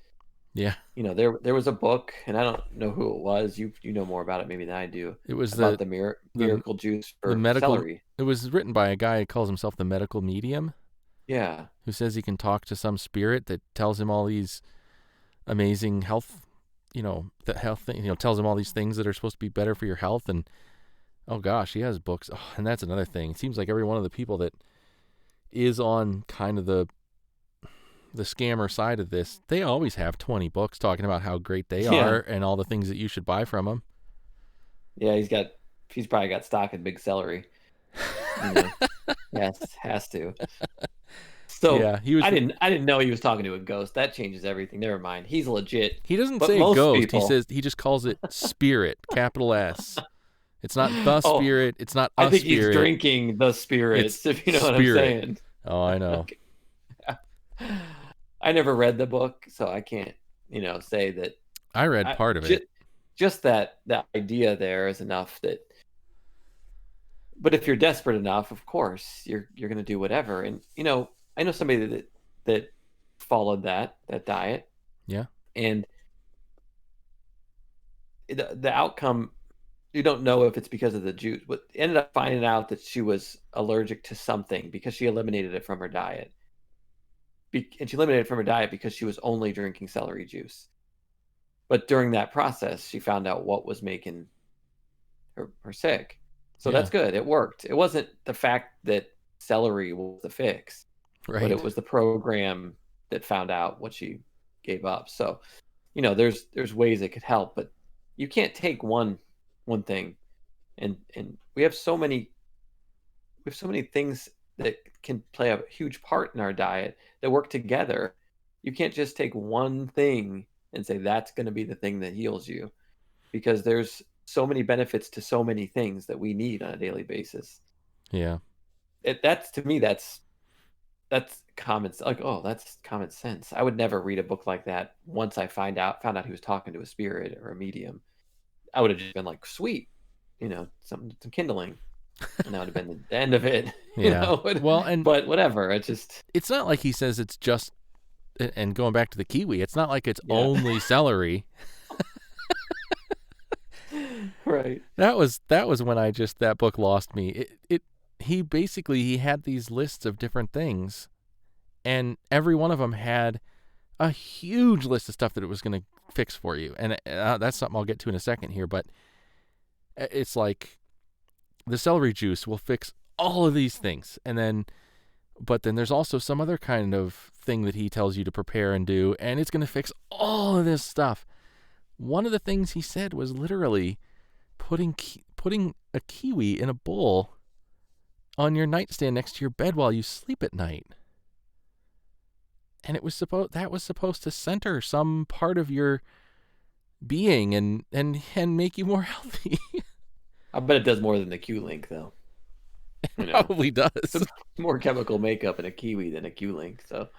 Yeah. You know, there was a book, and I don't know who it was. You know more about it maybe than I do. It was about the miracle juice for celery. It was written by a guy who calls himself the medical medium. Yeah. Who says he can talk to some spirit that tells him all these amazing health, you know, tells him all these things that are supposed to be better for your health. And oh gosh, he has books. Oh, and that's another thing. It seems like every one of the people that is on kind of the scammer side of this, they always have 20 books talking about how great they are and all the things that you should buy from them. Yeah, he's probably got stock in big celery. You know? Yes, has to. So yeah, I didn't know he was talking to a ghost. That changes everything. Never mind. He's legit. He doesn't say ghost. He just calls it spirit, capital S. It's not the spirit. It's not a spirit. I think he's drinking the spirits, if you know what I'm saying. Oh, I know. Okay. I never read the book, so I can't, say that. I read part of it. Just that idea there is enough that but if you're desperate enough, of course, you're going to do whatever. And I know somebody that followed that diet. Yeah. And the outcome, you don't know if it's because of the juice. But ended up finding out that she was allergic to something because she eliminated it from her diet. And she eliminated it from her diet because she was only drinking celery juice. But during that process, she found out what was making her sick. So that's good. It worked. It wasn't the fact that celery was the fix, but it was the program that found out what she gave up. So, there's ways it could help, but you can't take one thing, and we have so many things that can play a huge part in our diet that work together. You can't just take one thing and say that's going to be the thing that heals you, because there's so many benefits to so many things that we need on a daily basis. Yeah. That's to me, that's common. Like, oh, that's common sense. I would never read a book like that once I found out he was talking to a spirit or a medium. I would have just been like, sweet, some kindling. And that would have been the end of it. Yeah. Well, but whatever. It's not like he says it's just, and going back to the kiwi, it's not like it's only celery. Right. That was when that book lost me. He had these lists of different things, and every one of them had a huge list of stuff that it was going to fix for you. And that's something I'll get to in a second here, but it's like the celery juice will fix all of these things. But then there's also some other kind of thing that he tells you to prepare and do, and it's going to fix all of this stuff. One of the things he said was literally putting a kiwi in a bowl on your nightstand next to your bed while you sleep at night. And that was supposed to center some part of your being and make you more healthy. I bet it does more than the Q-Link, though. It probably does. It's more chemical makeup in a kiwi than a Q-Link. So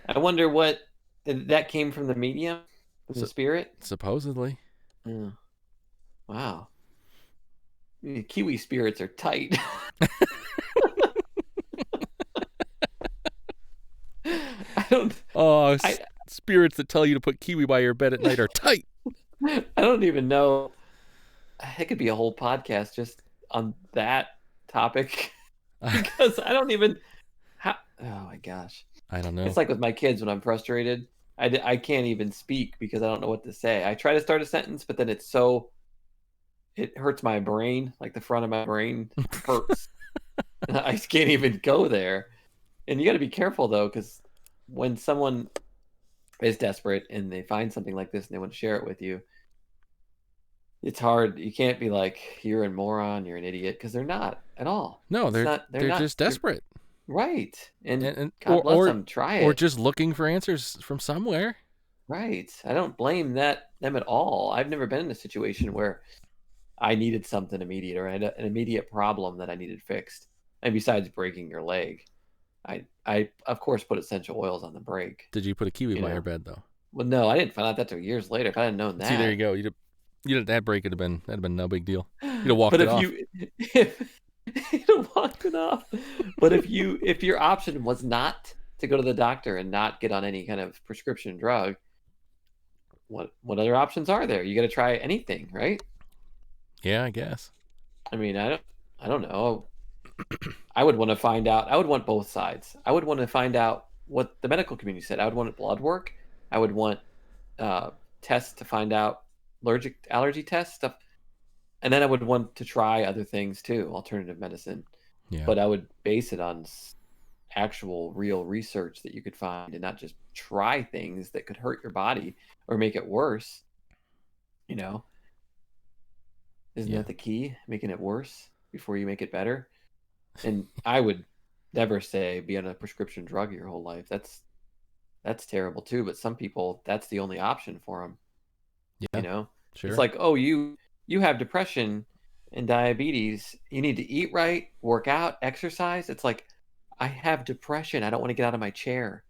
I wonder what that came from, the medium, from the spirit? Supposedly. Yeah. Wow. Kiwi spirits are tight. Spirits that tell you to put kiwi by your bed at night are tight. I don't even know. It could be a whole podcast just on that topic, because I don't even. Oh my gosh. I don't know. It's like with my kids when I'm frustrated. I can't even speak because I don't know what to say. I try to start a sentence, but then it hurts my brain, like the front of my brain hurts. I just can't even go there. And you got to be careful, though, because when someone is desperate and they find something like this and they want to share it with you, it's hard. You can't be like, you're a moron, you're an idiot, because they're not at all. No, they're just desperate. Right. And God bless them, try it. Or just looking for answers from somewhere. Right. I don't blame them at all. I've never been in a situation where I needed something immediate, or I had an immediate problem that I needed fixed. And besides breaking your leg, I of course put essential oils on the break. Did you put a kiwi by your bed, though? Well, no, I didn't find out that till years later. If I hadn't known that. See, there you go. That break that'd have been no big deal. You'd have walked it off. You'd have walked it off. But if your option was not to go to the doctor and not get on any kind of prescription drug, what other options are there? You got to try anything, right? Yeah, I guess. I mean, I don't know. I would want to find out. I would want both sides. I would want to find out what the medical community said. I would want blood work. I would want tests to find out allergy tests, stuff. And then I would want to try other things too, alternative medicine. Yeah. But I would base it on actual real research that you could find, and not just try things that could hurt your body or make it worse. Isn't that the key? Making it worse before you make it better. And I would never say be on a prescription drug your whole life. That's terrible too. But some people, that's the only option for them. Yeah. Sure. It's like, oh, you have depression and diabetes. You need to eat right, work out, exercise. It's like, I have depression. I don't want to get out of my chair.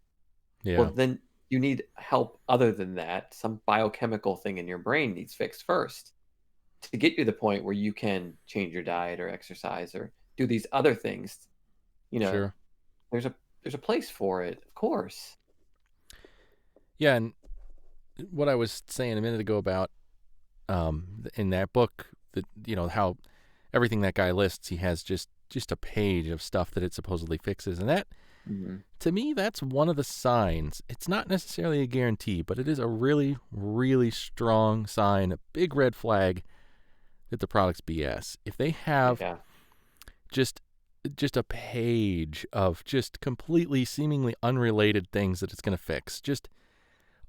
Yeah. Well, then you need help other than that. Some biochemical thing in your brain needs fixed first. to get you to the point where you can change your diet or exercise or do these other things, Sure. there's a place for it, of course. Yeah, and what I was saying a minute ago about in that book, that how everything that guy lists, he has just a page of stuff that it supposedly fixes, and that to me, that's one of the signs. It's not necessarily a guarantee, but it is a really, really strong sign, a big red flag that the product's BS. If they have just a page of just completely seemingly unrelated things that it's going to fix,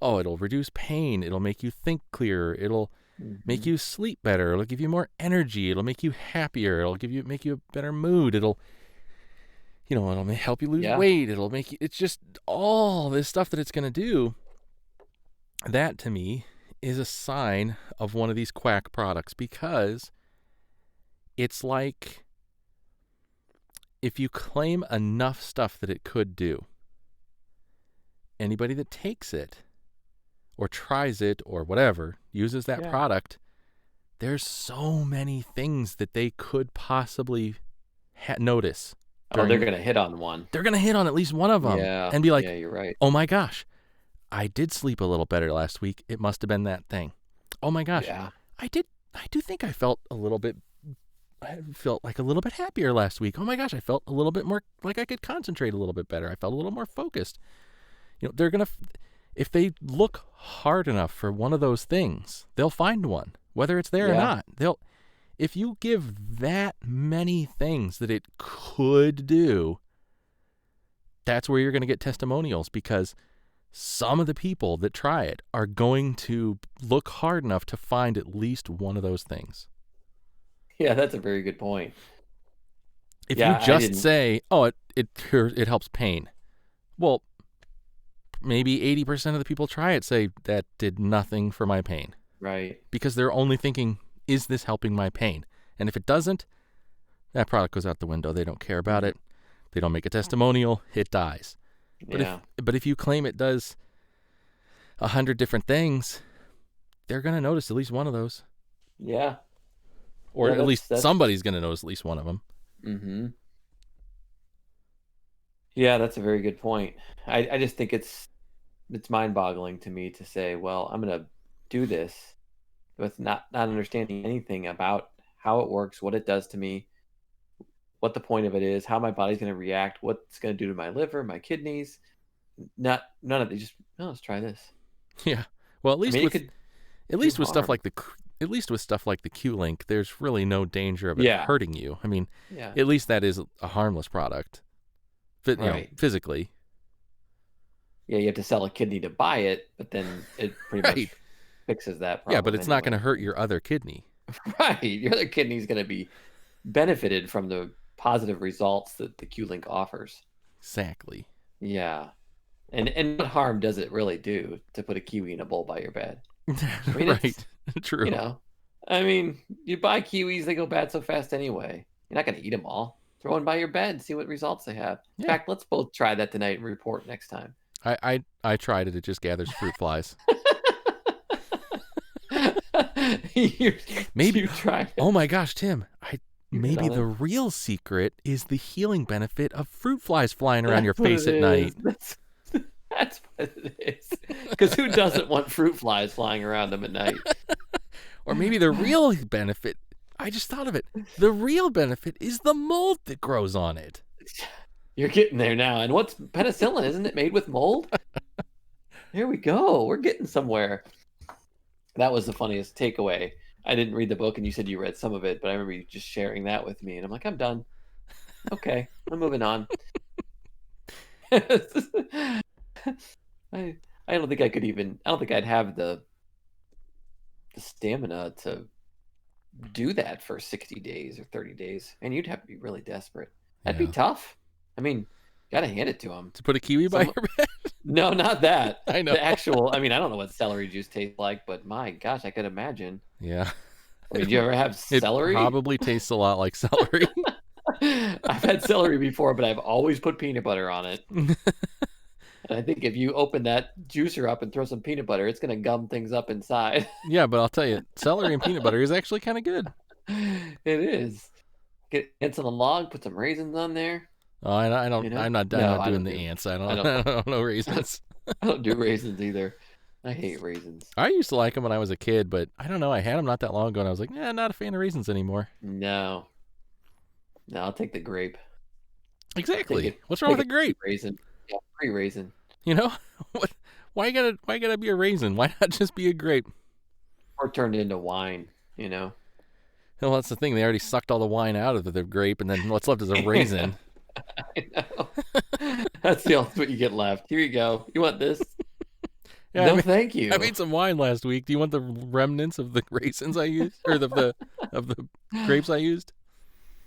it'll reduce pain, it'll make you think clearer, it'll make you sleep better, it'll give you more energy, it'll make you happier, it'll make you a better mood, it'll help you lose weight, it'll make you, it's just all this stuff that it's going to do. That to me is a sign of one of these Quack products, because it's like, if you claim enough stuff that it could do, anybody that takes it or tries it or whatever, uses that product, there's so many things that they could possibly notice. They're going to hit on one. They're going to hit on at least one of them and be like, yeah, you're right. Oh my gosh, I did sleep a little better last week. It must have been that thing. Oh my gosh, I do think I felt like a little bit happier last week. Oh my gosh, I felt a little bit more like I could concentrate a little bit better. I felt a little more focused. They're going to, if they look hard enough for one of those things, they'll find one, whether it's there or not. If you give that many things that it could do, that's where you're going to get testimonials, because some of the people that try it are going to look hard enough to find at least one of those things. Yeah, that's a very good point. If you just say, oh, it helps pain, well, maybe 80% of the people try it say that did nothing for my pain. Right. Because they're only thinking, is this helping my pain? And if it doesn't, that product goes out the window. They don't care about it. They don't make a testimonial. It dies. But if you claim it does 100 different things, they're going to notice at least one of those. Yeah. Or at least somebody's going to notice at least one of them. Mm-hmm. Yeah, that's a very good point. I just think it's mind-boggling to me to say, well, I'm going to do this with not understanding anything about how it works, what it does to me, what the point of it is, how my body's going to react, what it's going to do to my liver, my kidneys. None of it. Just, let's try this. Yeah. Well, at least with stuff like the Q-Link, there's really no danger of it hurting you. I mean, at least that is a harmless product. Physically. Yeah, you have to sell a kidney to buy it, but then it pretty much fixes that problem. Yeah, but it's not going to hurt your other kidney. Right. Your other kidney is going to be benefited from the positive results that the Q-Link offers. Exactly. Yeah. And what harm does it really do to put a kiwi in a bowl by your bed? I mean, right. True. I mean, you buy kiwis, they go bad so fast anyway. You're not going to eat them all. Throw one by your bed and see what results they have. In fact, let's both try that tonight and report next time. I tried it. It just gathers fruit flies. Maybe you tried it. Oh my gosh, Tim! Maybe the real secret is the healing benefit of fruit flies flying around your face at night. That's what it is. Because who doesn't want fruit flies flying around them at night? Or maybe the real benefit, I just thought of it, the real benefit is the mold that grows on it. You're getting there now. And what's penicillin? Isn't it made with mold? There we go. We're getting somewhere. That was the funniest takeaway. I didn't read the book, and you said you read some of it, but I remember you just sharing that with me, and I'm like, I'm done. Okay, I'm moving on. I don't think I could even. I don't think I'd have the stamina to do that for 60 days or 30 days, and you'd have to be really desperate. That'd be tough. I mean, gotta hand it to him. To put a kiwi by your bed? No, not that. I know. The actual. I mean, I don't know what celery juice tastes like, but my gosh, I could imagine. Yeah. I mean, did you ever have celery? It probably tastes a lot like celery. I've had celery before, but I've always put peanut butter on it. I think if you open that juicer up and throw some peanut butter, it's going to gum things up inside. Yeah, but I'll tell you, celery and peanut butter is actually kind of good. It is. Get ants on the log, put some raisins on there. Oh, I don't. You know? I'm not No, I doing don't the do. ants. I I don't. don't. I don't know raisins. I don't do raisins either. I hate raisins. I used to like them when I was a kid, but I don't know. I had them not that long ago, and I was like, yeah, not a fan of raisins anymore. No, I'll take the grape. Exactly. What's wrong with a grape? Raisin. Yeah, free raisin. You know, what? Why gotta be a raisin? Why not just be a grape? Or turned into wine. You know. Well, that's the thing. They already sucked all the wine out of the grape, and then what's left is a raisin. I know. That's the ultimate you get left. Here you go. You want this? Yeah, no, thank you. I made some wine last week. Do you want the remnants of the raisins I used, or of the grapes I used?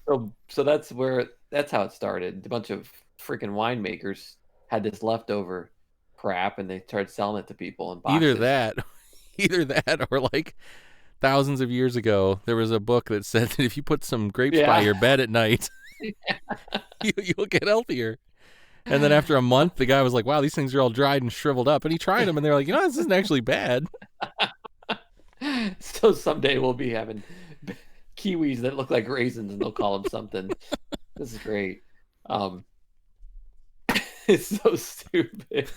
So that's how it started. A bunch of freaking winemakers had this leftover crap, and they started selling it to people in boxes. Either that, or like thousands of years ago, there was a book that said that if you put some grapes by your bed at night, you'll get healthier. And then after a month, the guy was like, wow, these things are all dried and shriveled up. And he tried them, and they're like, this isn't actually bad. So someday we'll be having kiwis that look like raisins, and they'll call them something. This is great. It's so stupid.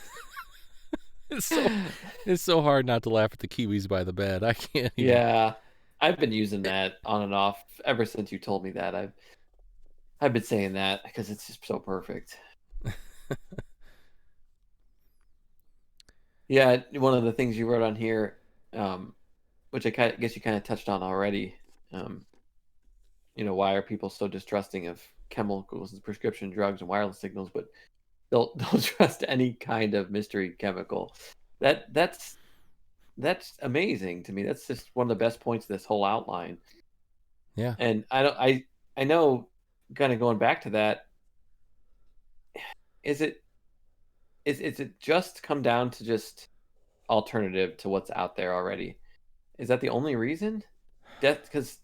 It's so hard not to laugh at the kiwis by the bed. I can't even. Yeah. I've been using that on and off ever since you told me that. I've been saying that because it's just so perfect. Yeah, one of the things you wrote on here, which I guess you kind of touched on already, why are people so distrusting of chemicals and prescription drugs and wireless signals, but they'll trust any kind of mystery chemical. That's amazing to me. That's just one of the best points of this whole outline. Yeah. And I know, kind of going back to that, is it just come down to just alternative to what's out there already? Is that the only reason? Because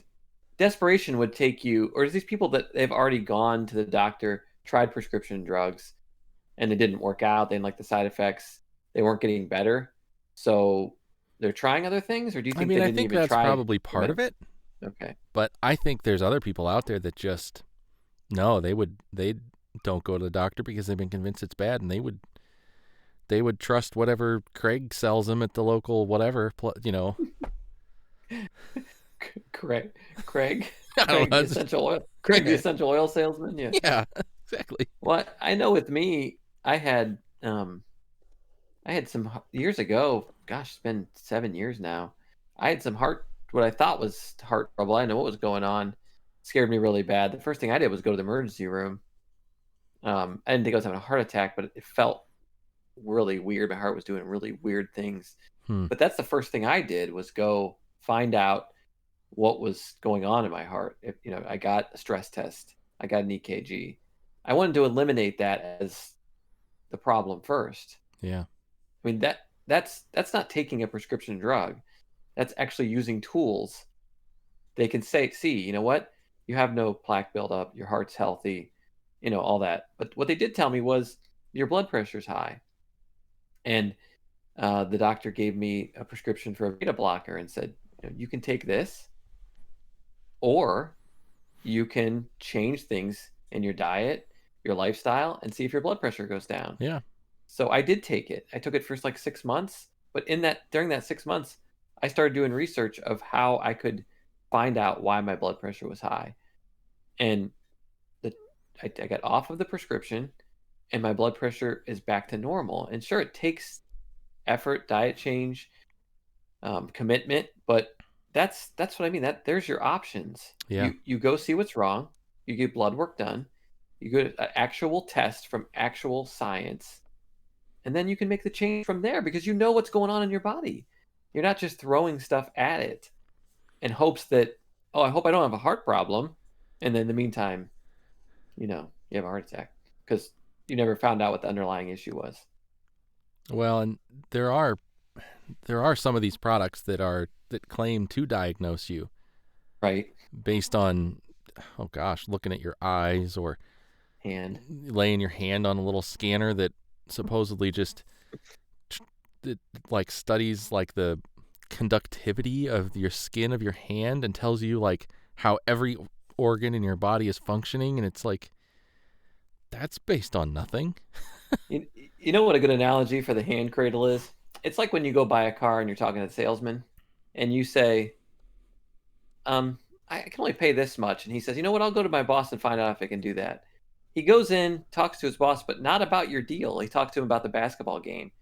desperation would take you, or is these people that they've already gone to the doctor, tried prescription drugs, and it didn't work out, they didn't like the side effects, they weren't getting better, so they're trying other things? Or do you think I think that's probably part of it. Okay. But I think there's other people out there that just, no, they don't go to the doctor because they've been convinced it's bad, and they would trust whatever Craig sells them at the local whatever, Craig, the essential oil. Craig, the essential oil salesman. Yeah. Yeah, exactly. Well, I know with me, I had some years ago. Gosh, it's been 7 years now. I had some what I thought was heart trouble. I didn't know what was going on. It scared me really bad. The first thing I did was go to the emergency room. I didn't think I was having a heart attack, but it felt really weird. My heart was doing really weird things. But that's the first thing I did, was go find out what was going on in my heart. I got a stress test. I got an EKG. I wanted to eliminate that as the problem first. Yeah. I mean, that's not taking a prescription drug. That's actually using tools. They can see, you know what? You have no plaque buildup. Your heart's healthy, all that. But what they did tell me was your blood pressure's high. And the doctor gave me a prescription for a beta blocker and said, you can take this, or you can change things in your diet, your lifestyle, and see if your blood pressure goes down. Yeah. So I did take it. I took it for like 6 months, but during that 6 months, I started doing research of how I could find out why my blood pressure was high. And I got off of the prescription, and my blood pressure is back to normal. And sure, it takes effort, diet change, commitment, but that's what I mean. There's your options. Yeah. You go see what's wrong. You get blood work done. You get an actual test from actual science, and then you can make the change from there, because you know what's going on in your body. You're not just throwing stuff at it in hopes that, I hope I don't have a heart problem, and then in the meantime, you have a heart attack because you never found out what the underlying issue was. Well, and there are some of these products that claim to diagnose you, right, based on, looking at your eyes or hand, laying your hand on a little scanner that supposedly just it, like studies like the conductivity of your skin of your hand and tells you like how every organ in your body is functioning, and it's like that's based on nothing. You know what a good analogy for the hand cradle is? It's like when you go buy a car and you're talking to the salesman and you say, I can only pay this much. And he says, you know what? I'll go to my boss and find out if I can do that. He goes in, talks to his boss, but not about your deal. He talks to him about the basketball game.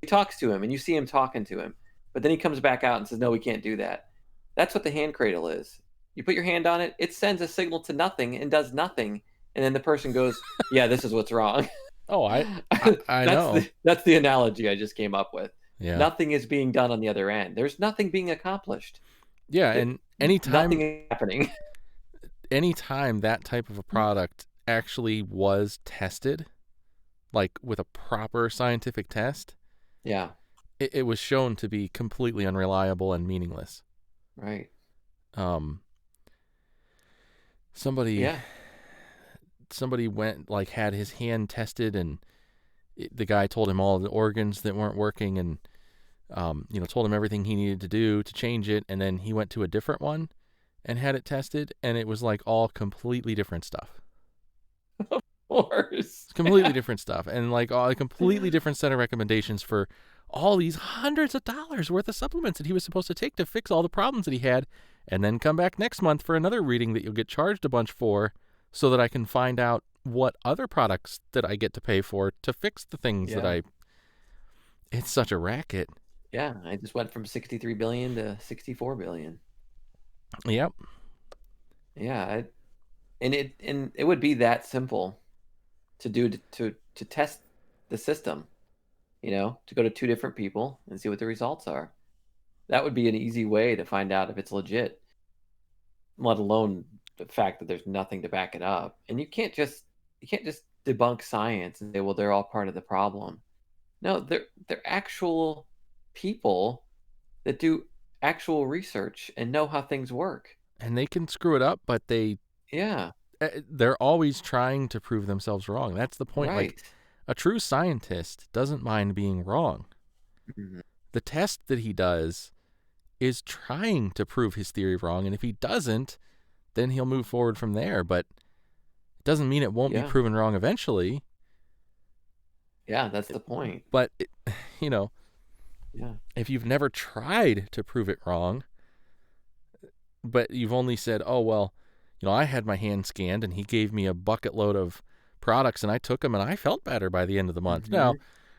He talks to him and you see him talking to him, but then he comes back out and says, no, we can't do that. That's what the hand cradle is. You put your hand on it, it sends a signal to nothing and does nothing. And then the person goes, yeah, this is what's wrong. Oh, I know. That's the analogy I just came up with. Yeah. Nothing is being done on the other end. There's nothing being accomplished. Yeah, and anytime nothing is happening. Anytime that type of a product actually was tested, like with a proper scientific test, yeah, it was shown to be completely unreliable and meaningless. Right. Somebody went like had his hand tested, and the guy told him all the organs that weren't working, and told him everything he needed to do to change it, and then he went to a different one and had it tested, and it was like all completely different stuff. Of course. Completely different stuff, and like a completely different set of recommendations for all these hundreds of dollars worth of supplements that he was supposed to take to fix all the problems that he had, and then come back next month for another reading that you'll get charged a bunch for, so that I can find out what other products that I get to pay for to fix the things that I... It's such a racket. Yeah, I just went from 63 billion to 64 billion. Yep. Yeah, and it would be that simple to do to test the system, to go to two different people and see what the results are. That would be an easy way to find out if it's legit, let alone the fact that there's nothing to back it up. And you can't just debunk science and say, well, they're all part of the problem. No, they're actual people that do actual research and know how things work. And they can screw it up, but they're always trying to prove themselves wrong. That's the point. Right. Like, a true scientist doesn't mind being wrong. Mm-hmm. The test that he does is trying to prove his theory wrong, and if he doesn't, then he'll move forward from there. But it doesn't mean it won't be proven wrong eventually. Yeah, that's the point. But if you've never tried to prove it wrong, but you've only said, oh, well, I had my hand scanned and he gave me a bucket load of products and I took them and I felt better by the end of the month. Mm-hmm. Now,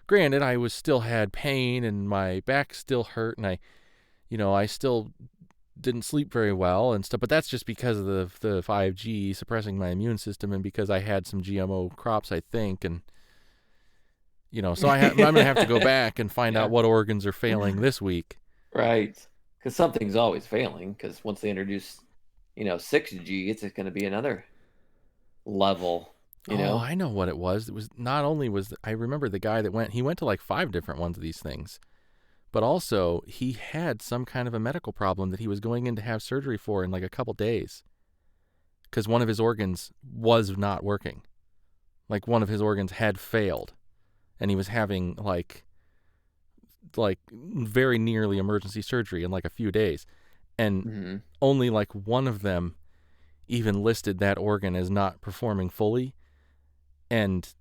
granted, I still had pain and my back still hurt and I still didn't sleep very well and stuff, but that's just because of the 5G suppressing my immune system and because I had some GMO crops, I think, and so I'm going to have to go back and find out what organs are failing this week. Right. Because something's always failing, because once they introduce, 6G, it's going to be another level, Oh, I know what it was. It was not only I remember the guy that went to like 5 different ones of these things, but also he had some kind of a medical problem that he was going in to have surgery for in like a couple days because one of his organs was not working. Like one of his organs had failed. And he was having like very nearly emergency surgery in like a few days. And only like one of them even listed that organ as not performing fully. And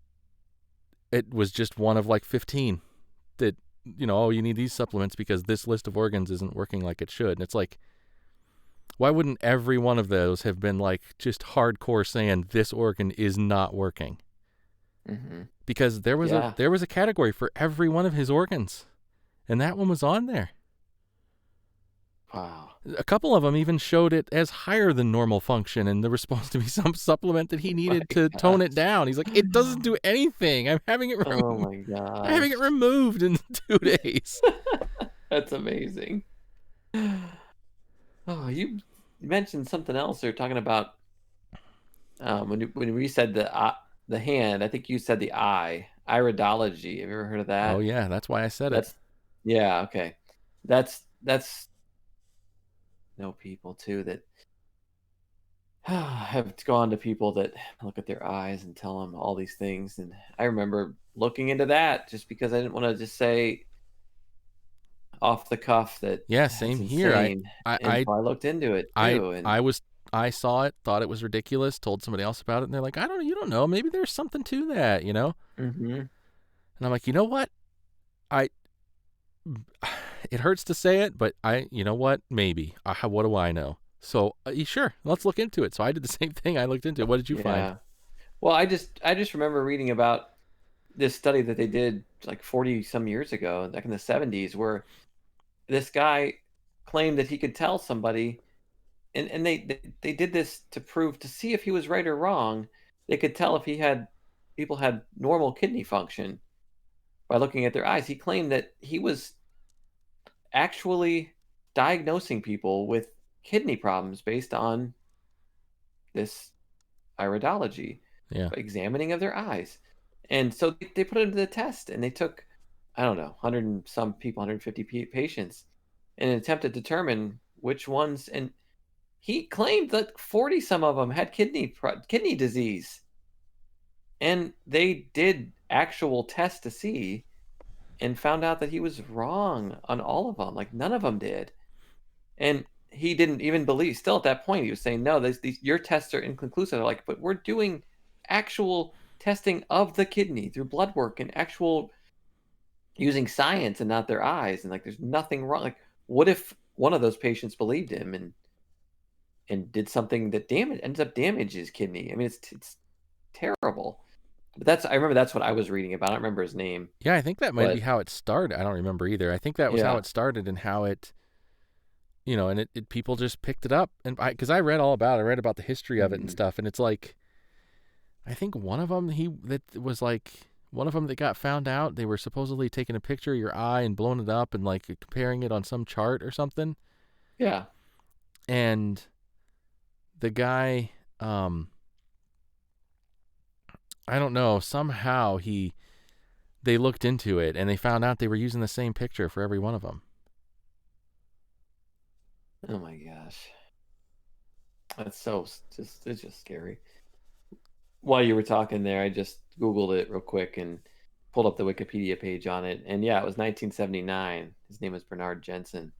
it was just one of like 15 that, you need these supplements because this list of organs isn't working like it should. And it's like, why wouldn't every one of those have been like just hardcore saying this organ is not working? Mm-hmm. Because there was a category for every one of his organs, and that one was on there. Wow. A couple of them even showed it as higher than normal function, and there was supposed to be some supplement that he needed to tone it down. He's like, it doesn't do anything. I'm having it removed. Oh my god. I'm having it removed in 2 days. That's amazing. Oh, you mentioned something else. You're talking about when we said the hand, I think you said the eye, iridology. Have you ever heard of that? Oh yeah, that's why I said it. Yeah, okay. That's know people too that have gone to people that look at their eyes and tell them all these things, and I remember looking into that just because I didn't want to just say off the cuff that Yeah, that's same here. I insane, I and I so I looked into it I too, and I was I saw it, thought it was ridiculous, told somebody else about it, and they're like, you don't know, maybe there's something to that, you know? mhm, And I'm like, you know what? I it hurts to say it, but you know what? Maybe. What do I know? So sure, let's look into it. So I did the same thing. I looked into it. What did you find? yeah. Well, I just remember reading about this study that they did like 40 some years ago, back in the 70s, where this guy claimed that he could tell somebody, and they did this to prove to see if he was right or wrong. They could tell if he had people had normal kidney function by looking at their eyes. He claimed that he was actually diagnosing people with kidney problems based on this iridology, Yeah, examining of their eyes. And so they put it to the test, and they took, I don't know, 100 and some people, 150 patients, in an attempt to determine which ones. And he claimed that 40 some of them had kidney disease. And they did actual tests to see and found out that he was wrong on all of them. Like none of them did. And he didn't even believe, still at that point, he was saying, "No, these your tests are inconclusive." They're like, "But we're doing actual testing of the kidney through blood work and actual using science and not their eyes, and, like, there's nothing wrong." Like, what if one of those patients believed him and did something that ends up damage his kidney? I mean, it's terrible. But I remember that's what I was reading about. I don't remember his name, yeah. I think that might be but how it started. I don't remember either. I think that was how yeah. it started and how it, and it people just picked it up, and because I read all about it, I read about the history of it and Mhm. stuff, and it's like I think one of them one of them that got found out. They were supposedly taking a picture of your eye and blowing it up and like comparing it on some chart or something, Yeah. and the guy, I don't know, somehow they looked into it and they found out they were using the same picture for every one of them. Oh my gosh. That's so just it's just scary. While you were talking there, I just Googled it real quick and pulled up the Wikipedia page on it. And yeah, it was 1979. His name was Bernard Jensen.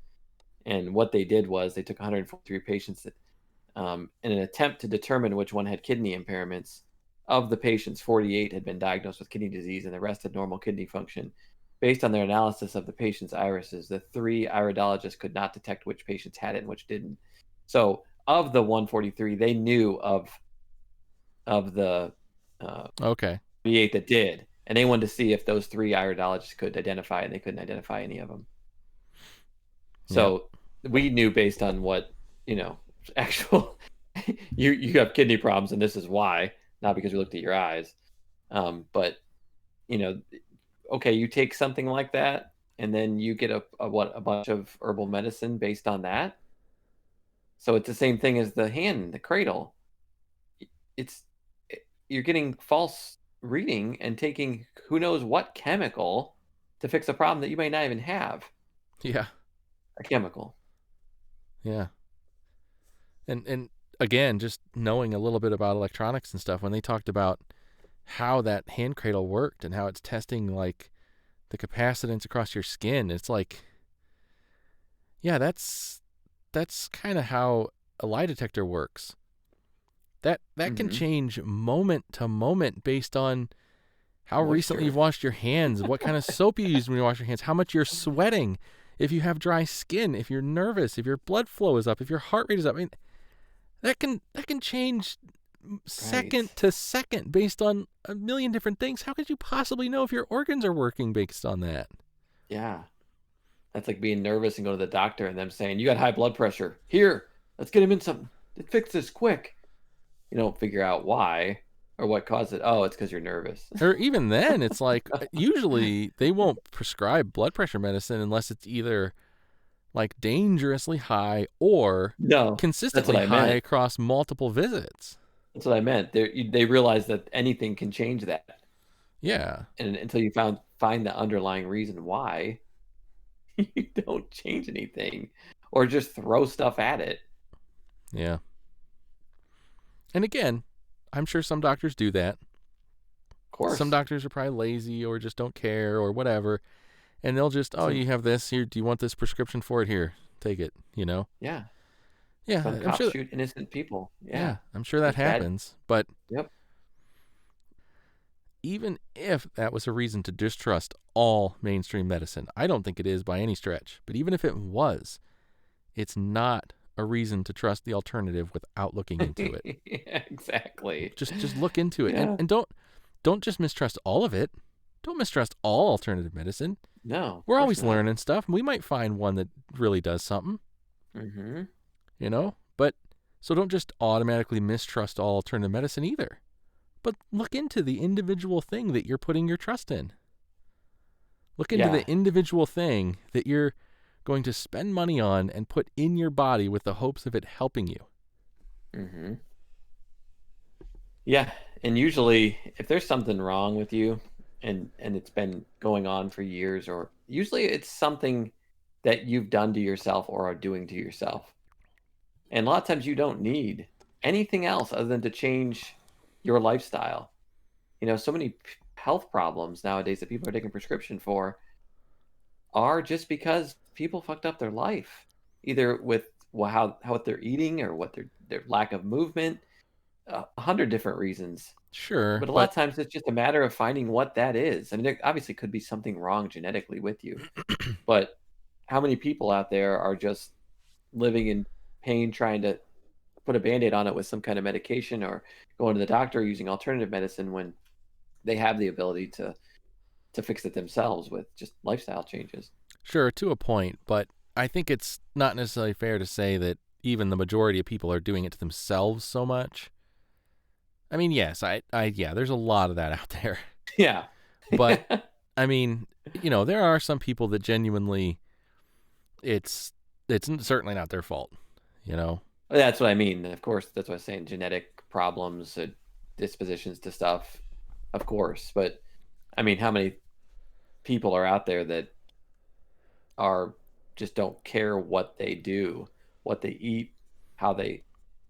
And what they did was they took 143 patients in an attempt to determine which one had kidney impairments. Of the patients, 48 had been diagnosed with kidney disease and the rest had normal kidney function. Based on their analysis of the patient's irises, the three iridologists could not detect which patients had it and which didn't. So, of the 143, they knew of the uh, Okay. 48 that did, and they wanted to see if those 3 iridologists could identify, and they couldn't identify any of them. Yep. So, we knew based on what, you know, actual you have kidney problems, and this is why, not because we looked at your eyes. But, you know, okay, you take something like that, and then you get a bunch of herbal medicine based on that. So, it's the same thing as the hand, the cradle. It's you're getting false reading and taking who knows what chemical to fix a problem that you may not even have Yeah. a chemical. Yeah. And again, just knowing a little bit about electronics and stuff, when they talked about how that hand cradle worked and how it's testing like the capacitance across your skin, it's like, yeah, that's kind of how a lie detector works. That can Hmm. change moment to moment based on how recently you've Moisture. washed your hands, what kind of soap you use when you wash your hands, how much you're sweating, if you have dry skin, if you're nervous, if your blood flow is up, if your heart rate is up. I mean, that can change Right. second to second based on a million different things. How could you possibly know if your organs are working based on that? Yeah. That's like being nervous and go to the doctor and them saying, "You got high blood pressure. Here, let's get him in some. Fix this quick." You don't figure out why or what caused it. Oh, it's because you're nervous. Or even then, it's like usually they won't prescribe blood pressure medicine unless it's either like dangerously high or No, that's what consistently I high meant. across multiple visits. That's what I meant. They realize that anything can change that, Yeah. and until you find the underlying reason why, you don't change anything, or just throw stuff at it. Yeah. And again, I'm sure some doctors do that. Of course. Some doctors are probably lazy or just don't care or whatever. And they'll just, you have this here. Do you want this prescription for it? Here, take it, Yeah. Yeah, Some I'm cops sure. shoot innocent people. Yeah, Yeah. I'm sure that There's bad. happens. But Yep. even if that was a reason to distrust all mainstream medicine, I don't think it is by any stretch. But even if it was, it's not a reason to trust the alternative without looking into it. Yeah, exactly. Just look into it. Yeah. And don't just mistrust all of it. Don't mistrust all alternative medicine. No, of We're course always not. learning stuff. We might find one that really does something. Mm-hmm. But so don't just automatically mistrust all alternative medicine either. But look into the individual thing that you're putting your trust in. Look into the individual thing that you're going to spend money on and put in your body with the hopes of it helping you. Mm-hmm. Yeah, and usually if there's something wrong with you and it's been going on for years, or usually it's something that you've done to yourself or are doing to yourself. And a lot of times you don't need anything else other than to change your lifestyle. So many health problems nowadays that people are taking prescription for are just because people fucked up their life, either with how what they're eating or what their lack of movement, 100 different reasons. Sure, But a lot but of times it's just a matter of finding what that is. I mean, there obviously could be something wrong genetically with you, but how many people out there are just living in pain, trying to put a band-aid on it with some kind of medication or going to the doctor using alternative medicine when they have the ability to fix it themselves with just lifestyle changes. sure, to a point, but I think it's not necessarily fair to say that even the majority of people are doing it to themselves so much. I mean, yes, yeah, there's a lot of that out there. Yeah. But I mean, there are some people that genuinely it's certainly not their fault, That's what I mean. Of course, that's what I was saying. Genetic problems, dispositions to stuff, of course. But I mean, how many people are out there that are just don't care what they do, what they eat, how they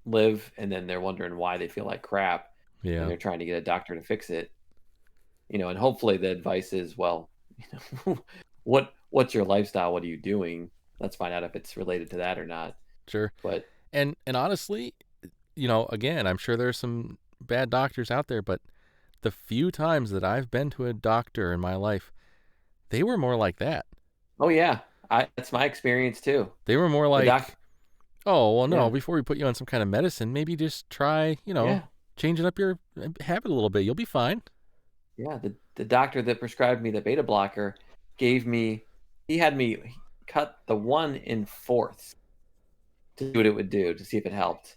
live, and then they're wondering why they feel like crap, and Yeah. they're trying to get a doctor to fix it. And hopefully the advice is, well, what's your lifestyle? What are you doing? Let's find out if it's related to that or not. Sure. But And honestly, again, I'm sure there's some bad doctors out there, but the few times that I've been to a doctor in my life, they were more like that. oh yeah, that's my experience too. They were more The like, doc, oh, well, no, yeah, before we put you on some kind of medicine, maybe just try, yeah, changing up your habit a little bit. You'll be fine. yeah. The doctor that prescribed me the beta blocker he had me cut the one in fourths to see what it would do to see if it helped.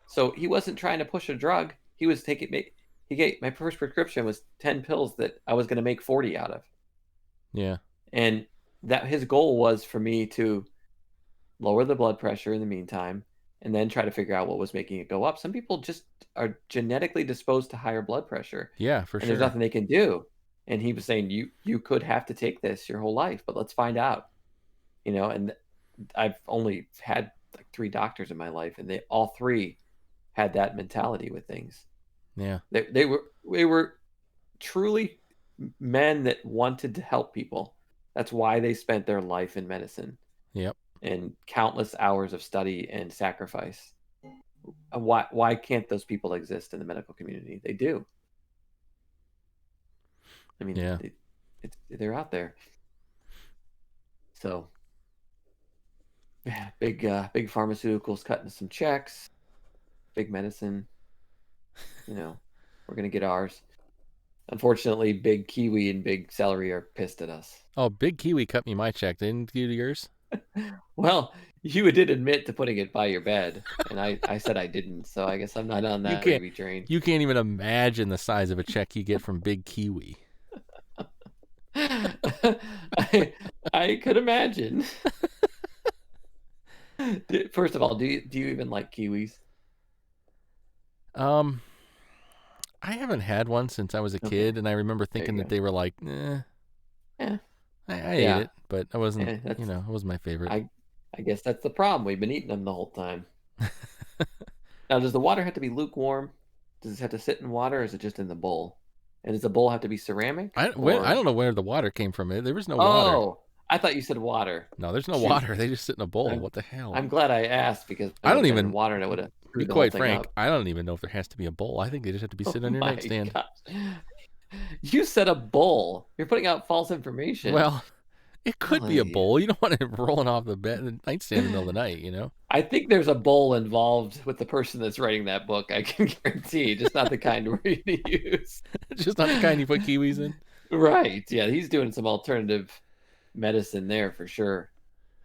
So he wasn't trying to push a drug. He was taking me. He gave my first prescription was 10 pills that I was going to make 40 out of, Yeah. and that his goal was for me to lower the blood pressure in the meantime, and then try to figure out what was making it go up. Some people just are genetically disposed to higher blood pressure, Yeah, for and there's sure. nothing they can do. And he was saying, you could have to take this your whole life, but let's find out. And I've only had like 3 doctors in my life, and they all 3 had that mentality with things. Yeah. They were truly men that wanted to help people. That's why they spent their life in medicine Yep. and countless hours of study and sacrifice. Why can't those people exist in the medical community? They do. I mean, Yeah. they're out there. So, yeah, big pharmaceuticals cutting some checks, big medicine. We're gonna get ours. Unfortunately, big kiwi and big celery are pissed at us. Oh, Big Kiwi cut me my check. Didn't you do yours? Well, you did admit to putting it by your bed, and I said I didn't, so I guess I'm not on You that can't gravy train. you can't even imagine the size of a check you get from Big Kiwi. I could imagine. First of all, do you even like kiwis? Um, I haven't had one since I was a Okay, kid, and I remember there thinking you that go. they were like, Yeah, I ate yeah. it, but I wasn't, That's it wasn't my favorite. I guess that's the problem. We've been eating them the whole time. Now, does the water have to be lukewarm? Does it have to sit in water, or is it just in the bowl? And does the bowl have to be ceramic, I or? don't know where the water came from. There was no water. Oh, I thought you said water. No, there's no Shoot. water. They just sit in a bowl. I'm, What the hell? I'm glad I asked, because it I would don't have been even water and it would have be screwed the whole quite thing frank. up. I don't even know if there has to be a bowl. I think they just have to be sitting on your My nightstand. gosh. You said a bowl. You're putting out false information. Well, it could be a bowl. You don't want it rolling off the nightstand in the middle of the night, you know? I think there's a bowl involved with the person that's writing that book. I can guarantee, just not the kind we're going to use. Just not the kind you put kiwis in. Right. Yeah, he's doing some alternative medicine there for sure.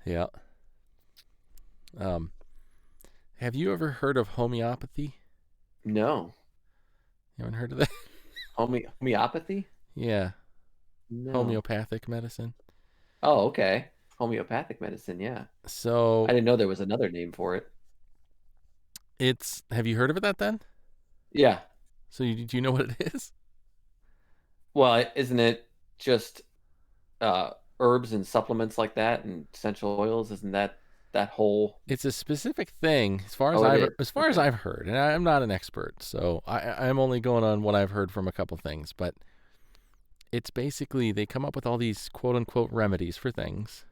Yeah. Have you ever heard of homeopathy? No. You haven't heard of that? Homeopathy? Yeah. No. Homeopathic medicine. Oh, okay. Homeopathic medicine, yeah. So I didn't know there was another name for it. Have you heard of it then? Yeah. So do you know what it is? Well, isn't it just herbs and supplements like that and essential oils? Isn't that whole? It's a specific thing as far as I've heard, and I'm not an expert, so I'm only going on what I've heard from a couple things. But it's basically they come up with all these quote unquote remedies for things,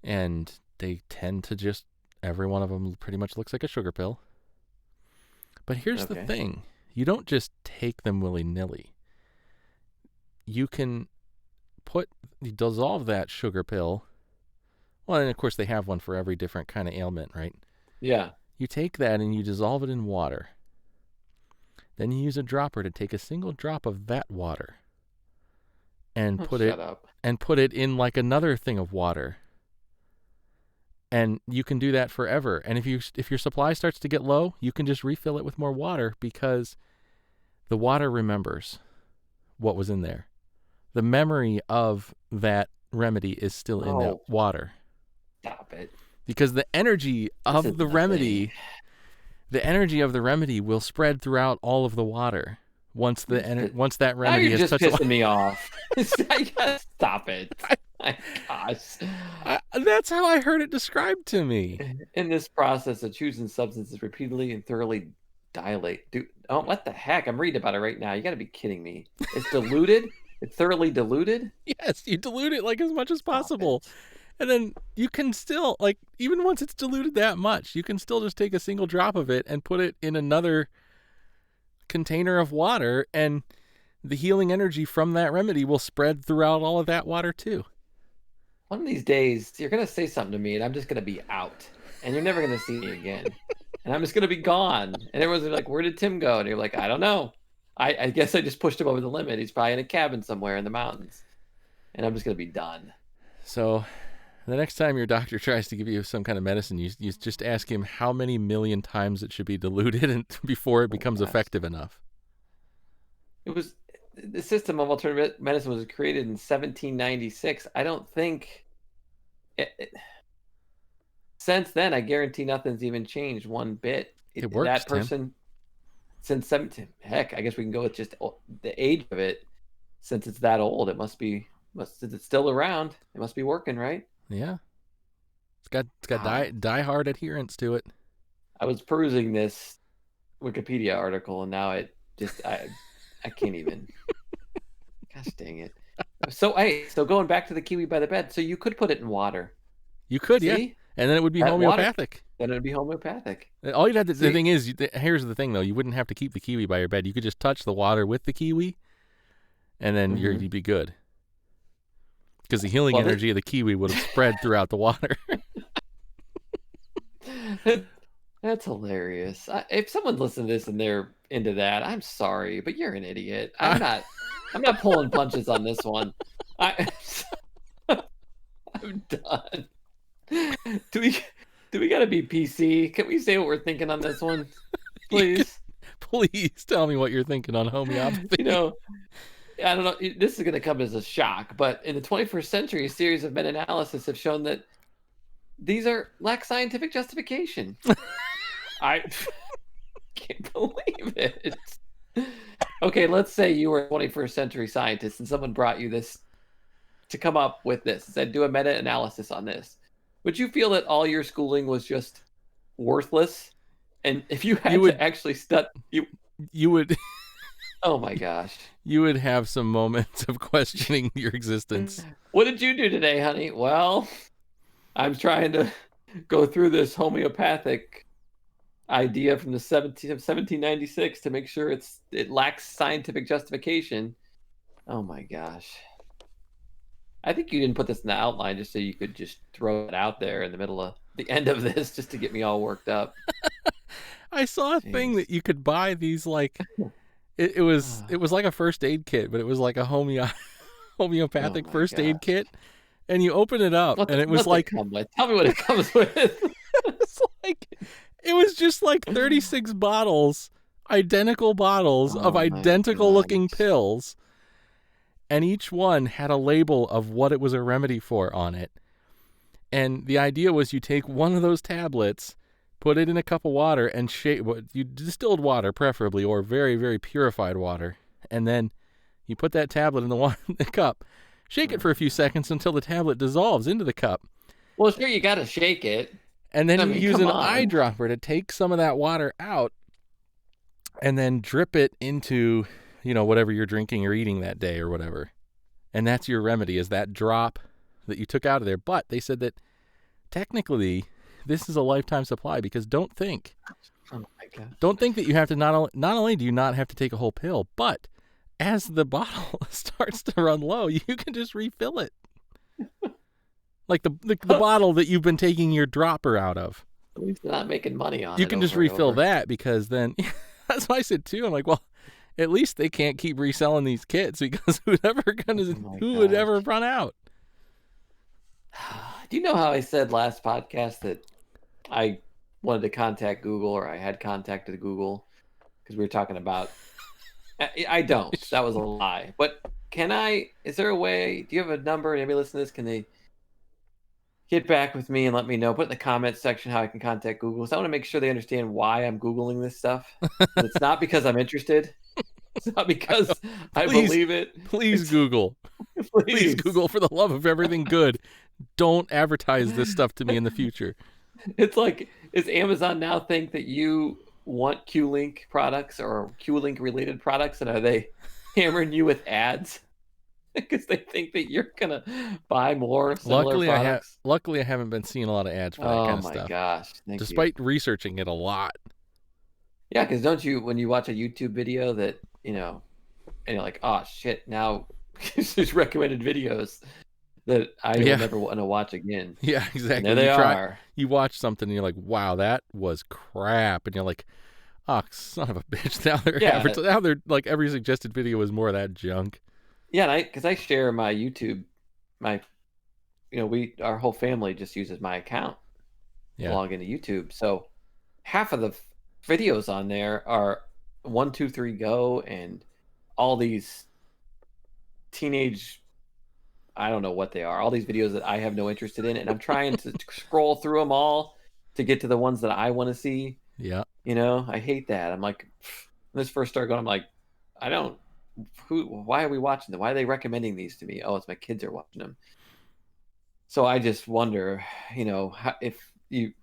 and they tend to just every one of them pretty much looks like a sugar pill. But here's the thing: you don't just take them willy-nilly. You can dissolve that sugar pill. Well, and of course they have one for every different kind of ailment, right? Yeah. You take that and you dissolve it in water. Then you use a dropper to take a single drop of that water and put it in like another thing of water. And you can do that forever. And if your supply starts to get low, you can just refill it with more water because the water remembers what was in there. The memory of that remedy is still in that water. Stop it. Because the energy of the remedy will spread throughout all of the water once that remedy has touched. You're just pissing me off. Stop it. My gosh. That's how I heard it described to me. In this process of choosing substances repeatedly and thoroughly dilate. Dude, oh, what the heck? I'm reading about it right now. You got to be kidding me. It's diluted? It's thoroughly diluted? Yes, you dilute it like as much as possible. And then you can still, like, even once it's diluted that much, you can still just take a single drop of it and put it in another container of water, and the healing energy from that remedy will spread throughout all of that water too. One of these days, you're going to say something to me, and I'm just going to be out. And you're never going to see me again. And I'm just going to be gone. And everyone's gonna be like, where did Tim go? And you're like, I don't know. I guess I just pushed him over the limit. He's probably in a cabin somewhere in the mountains. And I'm just going to be done. So the next time your doctor tries to give you some kind of medicine, you just ask him how many million times it should be diluted and before it becomes effective enough. The system of alternative medicine was created in 1796. I don't think since then, I guarantee nothing's even changed one bit. It works, that person, since 17, heck, I guess we can go with just the age of it. Since it's that old, since it's still around, it must be working, right? Yeah. It's got die-hard adherence to it. I was perusing this Wikipedia article, and now I can't even. Gosh dang it. So going back to the kiwi by the bed, so you could put it in water. You could, yeah. And then it would be homeopathic. Then it would be homeopathic. All you'd have to, the thing is, here's the thing though, you wouldn't have to keep the kiwi by your bed. You could just touch the water with the kiwi, and then you'd be good. Because the healing energy of the kiwi would have spread throughout the water. That's hilarious. If someone listened to this and they're into that, I'm sorry, but you're an idiot. I'm not pulling punches on this one. I'm done. Do we gotta be PC? Can we say what we're thinking on this one, please? Please tell me what you're thinking on homeopathy. I don't know. This is going to come as a shock, but in the 21st century, a series of meta-analysis have shown that these lack scientific justification. I can't believe it. Okay, let's say you were a 21st century scientist and someone brought you this to come up with this, said do a meta-analysis on this. Would you feel that all your schooling was just worthless And if you had to actually you would oh my gosh. You would have some moments of questioning your existence. What did you do today, honey? Well, I'm trying to go through this homeopathic idea from the 1796 to make sure it lacks scientific justification. Oh my gosh. I think you didn't put this in the outline just so you could just throw it out there in the middle of the end of this just to get me all worked up. I saw a thing that you could buy these like it was like a first aid kit, but it was like a homeopathic first aid kit. And you open it up and it was like, tell me what it comes with. It was just like 36 bottles, identical bottles of identical looking pills. And each one had a label of what it was a remedy for on it. And the idea was you take one of those tablets, put it in a cup of water, and distilled water preferably, or very, very purified water. And then you put that tablet in the cup, shake it for a few seconds until the tablet dissolves into the cup. Well, sure, you got to shake it. And then you use an eyedropper to take some of that water out and then drip it into, whatever you're drinking or eating that day or whatever. And that's your remedy, is that drop that you took out of there. But they said that technically this is a lifetime supply, because don't think that you have to not only do you not have to take a whole pill, but as the bottle starts to run low, you can just refill it. Like the bottle that you've been taking your dropper out of. At least they're not making money on it. You can just refill that, because then that's what I said too. I'm like, well, at least they can't keep reselling these kits, because who would ever run out? Do you know how I said last podcast that I wanted to contact Google, or I had contacted Google because we were talking about? I don't. That was a lie. But is there a way? Do you have a number? Anybody listen to this? Can they get back with me and let me know? Put in the comments section how I can contact Google. So I want to make sure they understand why I'm Googling this stuff. It's not because I'm interested. It's not because I believe it. Please Google. Please Google, for the love of everything good. Don't advertise this stuff to me in the future. It's like, does Amazon now think that you want Q-Link products or Q-Link related products, and are they hammering you with ads because they think that you're gonna buy more similar products? Luckily, I haven't been seeing a lot of ads for that kind of stuff. Oh my gosh! Despite researching it a lot. Yeah, because don't you, when you watch a YouTube video that and you're like, oh shit, now there's recommended videos that I will never want to watch again. Yeah, exactly. And there they are. You watch something and you're like, wow, that was crap. And you're like, oh, son of a bitch. Now they're like, every suggested video is more of that junk. Yeah, because I share my YouTube, our whole family just uses my account to log into YouTube. So half of the videos on there are 1, 2, 3, go, and all these teenage, I don't know what they are, all these videos that I have no interest in, and I'm trying to scroll through them all to get to the ones that I want to see. Yeah. I hate that. I'm like, when this first started going, I'm like, why are we watching them? Why are they recommending these to me? Oh, it's my kids are watching them. So I just wonder, if you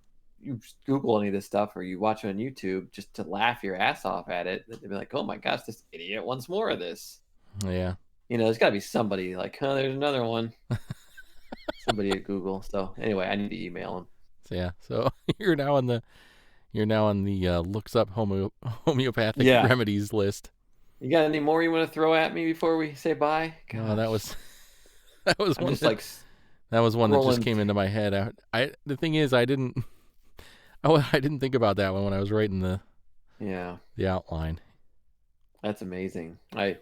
Google any of this stuff or you watch it on YouTube just to laugh your ass off at it, they'd be like, oh my gosh, this idiot wants more of this. Yeah. There's got to be somebody like, oh, there's another one. Somebody at Google. So anyway, I need to email him. So yeah. So you're now on the looks up homeopathic remedies list. You got any more you want to throw at me before we say bye? No, that was one. That was one that just came into my head. The thing is, I didn't think about that one when I was writing the outline. That's amazing. I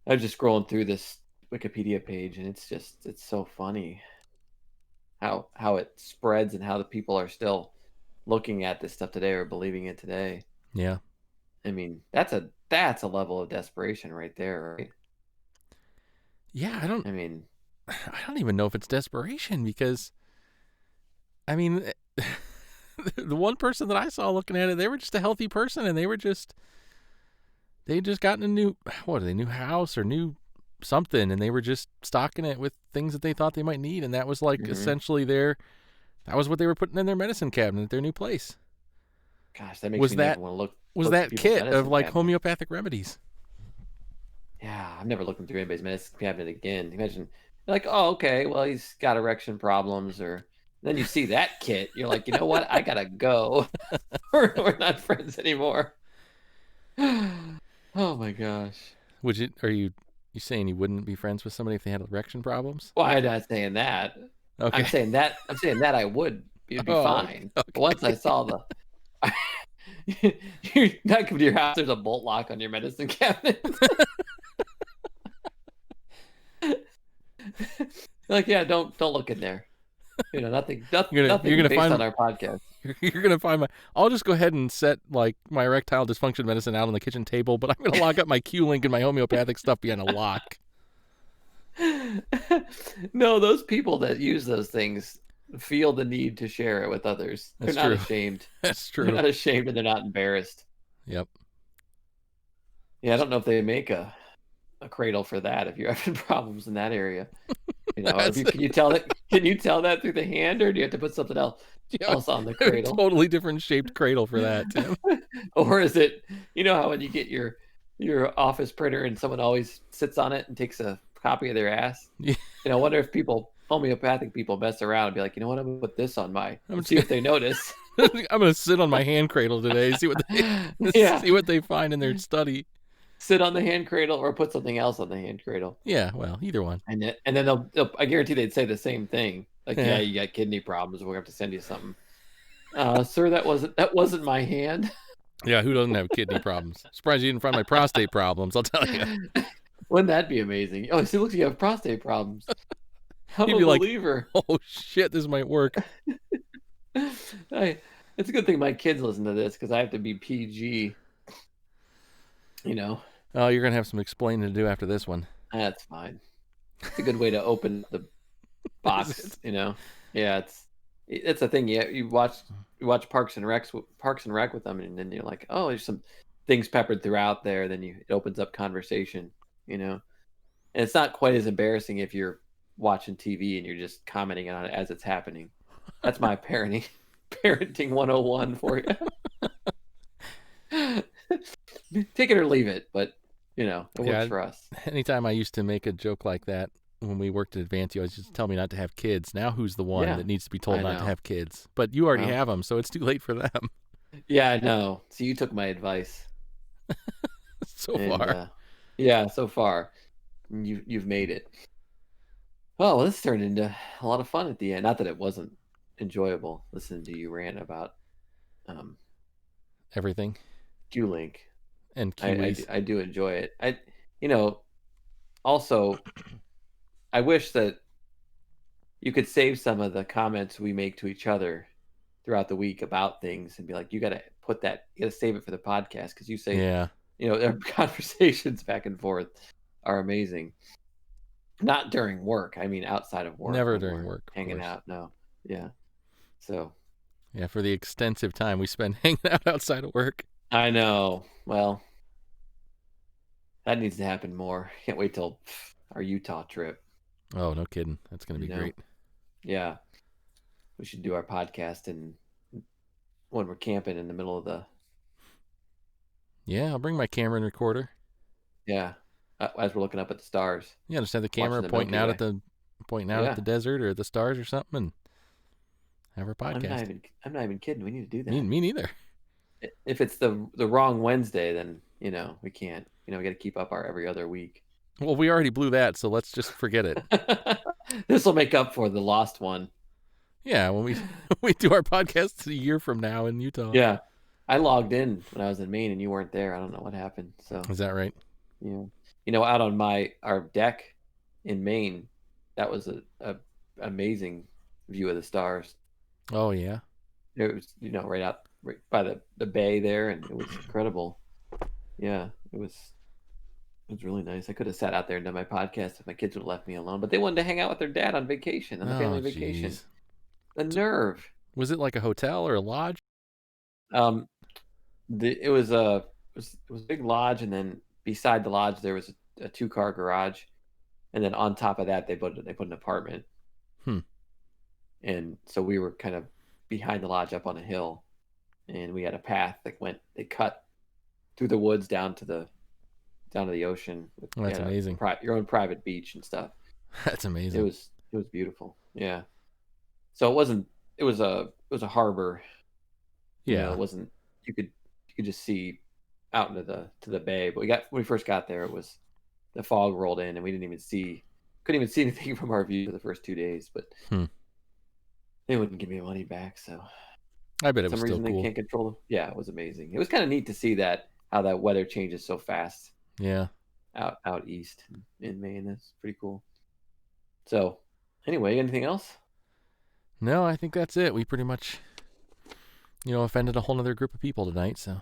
was just scrolling through this Wikipedia page, and it's so funny how it spreads and how the people are still looking at this stuff today or believing it today. Yeah. I mean, that's a level of desperation right there, right? Yeah, I don't even know if it's desperation, because I mean, the one person that I saw looking at it, they were just a healthy person, and they just gotten a new house or new something, and they were just stocking it with things that they thought they might need, and that was like essentially that was what they were putting in their medicine cabinet at their new place. Gosh, that makes me never want to look through that people's kit of medicine like cabinet. homeopathic remedies. Yeah, I've never looked through anybody's medicine cabinet again. Imagine, you're like, oh, okay, well, he's got erection problems, or then you see that kit, you're like, you know what, I gotta go. We're not friends anymore. Oh my gosh. Are you saying you wouldn't be friends with somebody if they had erection problems? Well, I'm not saying that. Okay. I'm saying that I would. It'd be fine. Okay. But once I saw the, you're not coming to your house. There's a bolt lock on your medicine cabinet. Like, yeah, don't look in there. You know, nothing You're gonna based find on our podcast. You're gonna find my. I'll just go ahead and set like my erectile dysfunction medicine out on the kitchen table, but I'm gonna lock up my Q-Link and my homeopathic stuff behind a lock. No, those people that use those things feel the need to share it with others. They're not ashamed. That's true. They're not ashamed and they're not embarrassed. Yep. Yeah, I don't know if they make a cradle for that if you're having problems in that area. You know, can you tell that? Can you tell that through the hand, or do you have to put something else on the cradle? Totally different shaped cradle for that, Tim. Or is it? You know how when you get your office printer and someone always sits on it and takes a copy of their ass? Yeah. You know, I wonder if homeopathic people mess around and be like, you know what, I'm gonna put this on see if they notice. I'm gonna sit on my hand cradle today, see what they find in their study. Sit on the hand cradle or put something else on the hand cradle. Yeah, well, either one. And then they'll I guarantee they'd say the same thing. Like, yeah, you got kidney problems. We're gonna have to send you something. Sir, that wasn't my hand. Yeah, who doesn't have kidney problems? Surprised you didn't find my prostate problems, I'll tell you. Wouldn't that be amazing? Oh, see, looks like you have prostate problems. I'm You'd a be like, believer. Oh shit, this might work. It's a good thing my kids listen to this because I have to be PG. You know. Oh, you're gonna have some explaining to do after this one. That's fine. It's a good way to open the box. You know. Yeah, it's a thing. Yeah, you watch Parks and Rec with them, and then you're like, oh, there's some things peppered throughout there. Then it opens up conversation. You know, and it's not quite as embarrassing if you're watching TV and you're just commenting on it as it's happening. That's my parenting 101 for you. Take it or leave it, but it works for us. Anytime I used to make a joke like that when we worked at Advance, you always just tell me not to have kids. Now who's the one that needs to be told not to have kids? But you already have them, so it's too late for them. Yeah, I know. So you took my advice. So far. Yeah, so far. You've made it. Oh, well, this turned into a lot of fun at the end. Not that it wasn't enjoyable listening to you rant about everything. Q-Link. And Kiwis. I do enjoy it. Also, I wish that you could save some of the comments we make to each other throughout the week about things and be like, you got to save it for the podcast because you say, our conversations back and forth are amazing. Not during work. I mean, outside of work. Never during work. Hanging out. No. Yeah. So. Yeah, for the extensive time we spend hanging out outside of work. I know. Well, that needs to happen more. Can't wait till our Utah trip. Oh, no kidding. That's going to be great. Yeah. We should do our podcast when we're camping in the middle of the... Yeah, I'll bring my camera and recorder. Yeah. As we're looking up at the stars. Yeah, just have the camera pointing out at the desert or the stars or something and have our podcast. I'm not even kidding. We need to do that. Me neither. If it's the wrong Wednesday, then, we can't. We got to keep up our every other week. Well, we already blew that, so let's just forget it. This will make up for the lost one. Yeah, when we do our podcast a year from now in Utah. Yeah. I logged in when I was in Maine and you weren't there. I don't know what happened. So is that right? Yeah. Out on our deck in Maine, that was a amazing view of the stars. Oh yeah. It was right by the bay there, and it was incredible. Yeah, it was really nice. I could have sat out there and done my podcast if my kids would have left me alone, but they wanted to hang out with their dad on vacation, on the family vacation. The nerve. Was it like a hotel or a lodge? It was a big lodge, and then beside the lodge there was a 2-car garage, and then on top of that they put an apartment. And so we were kind of behind the lodge up on a hill, and we had a path that they cut through the woods down to the ocean. That's amazing. Your own private beach and stuff. That's amazing. It was beautiful. Yeah. So it was a harbor. Yeah. It wasn't, you could just see out into the bay. But when we first got there, it was, the fog rolled in and we couldn't even see anything from our view for the first 2 days. But they wouldn't give me money back, so I bet it was still cool. They can't control them. Yeah, it was amazing. It was kind of neat to see how that weather changes so fast. Yeah. Out east in Maine. That's pretty cool. So, anyway, anything else? No, I think that's it. We pretty much, offended a whole other group of people tonight. So,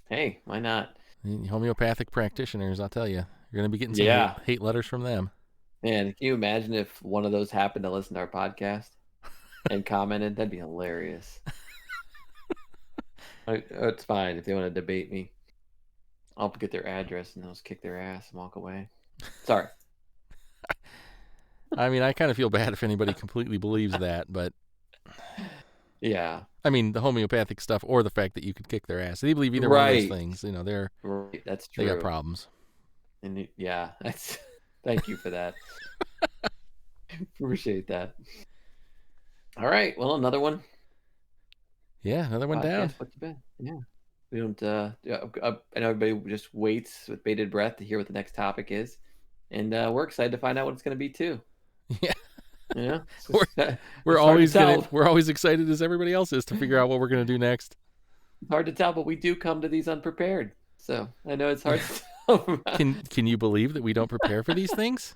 hey, why not? Homeopathic practitioners, I'll tell you, you're going to be getting some hate letters from them. Man, can you imagine if one of those happened to listen to our podcast and commented? That'd be hilarious. It's fine if they want to debate me. I'll get their address and I'll just kick their ass and walk away. Sorry. I mean, I kind of feel bad if anybody completely believes that, but yeah. I mean, the homeopathic stuff or the fact that you could kick their ass. They believe either one of those things. They're right. That's true. They got problems. And that's. Thank you for that. Appreciate that. All right. Well, another one. Yeah, another one down. Put to bed. Yeah. We don't. I know everybody just waits with bated breath to hear what the next topic is, and we're excited to find out what it's going to be too. Yeah. Yeah. We're always excited as everybody else is to figure out what we're going to do next. It's hard to tell, but we do come to these unprepared, so I know it's hard to tell. Can you believe that we don't prepare for these things?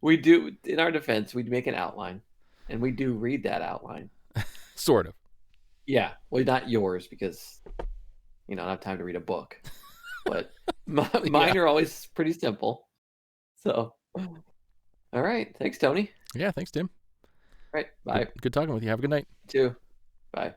We do. In our defense, we make an outline, and we do read that outline. Sort of. Yeah. Well, not yours, because I don't have time to read a book. But mine are always pretty simple. So, all right. Thanks, Tony. Yeah. Thanks, Tim. All right. Bye. Good talking with you. Have a good night. You too. Bye.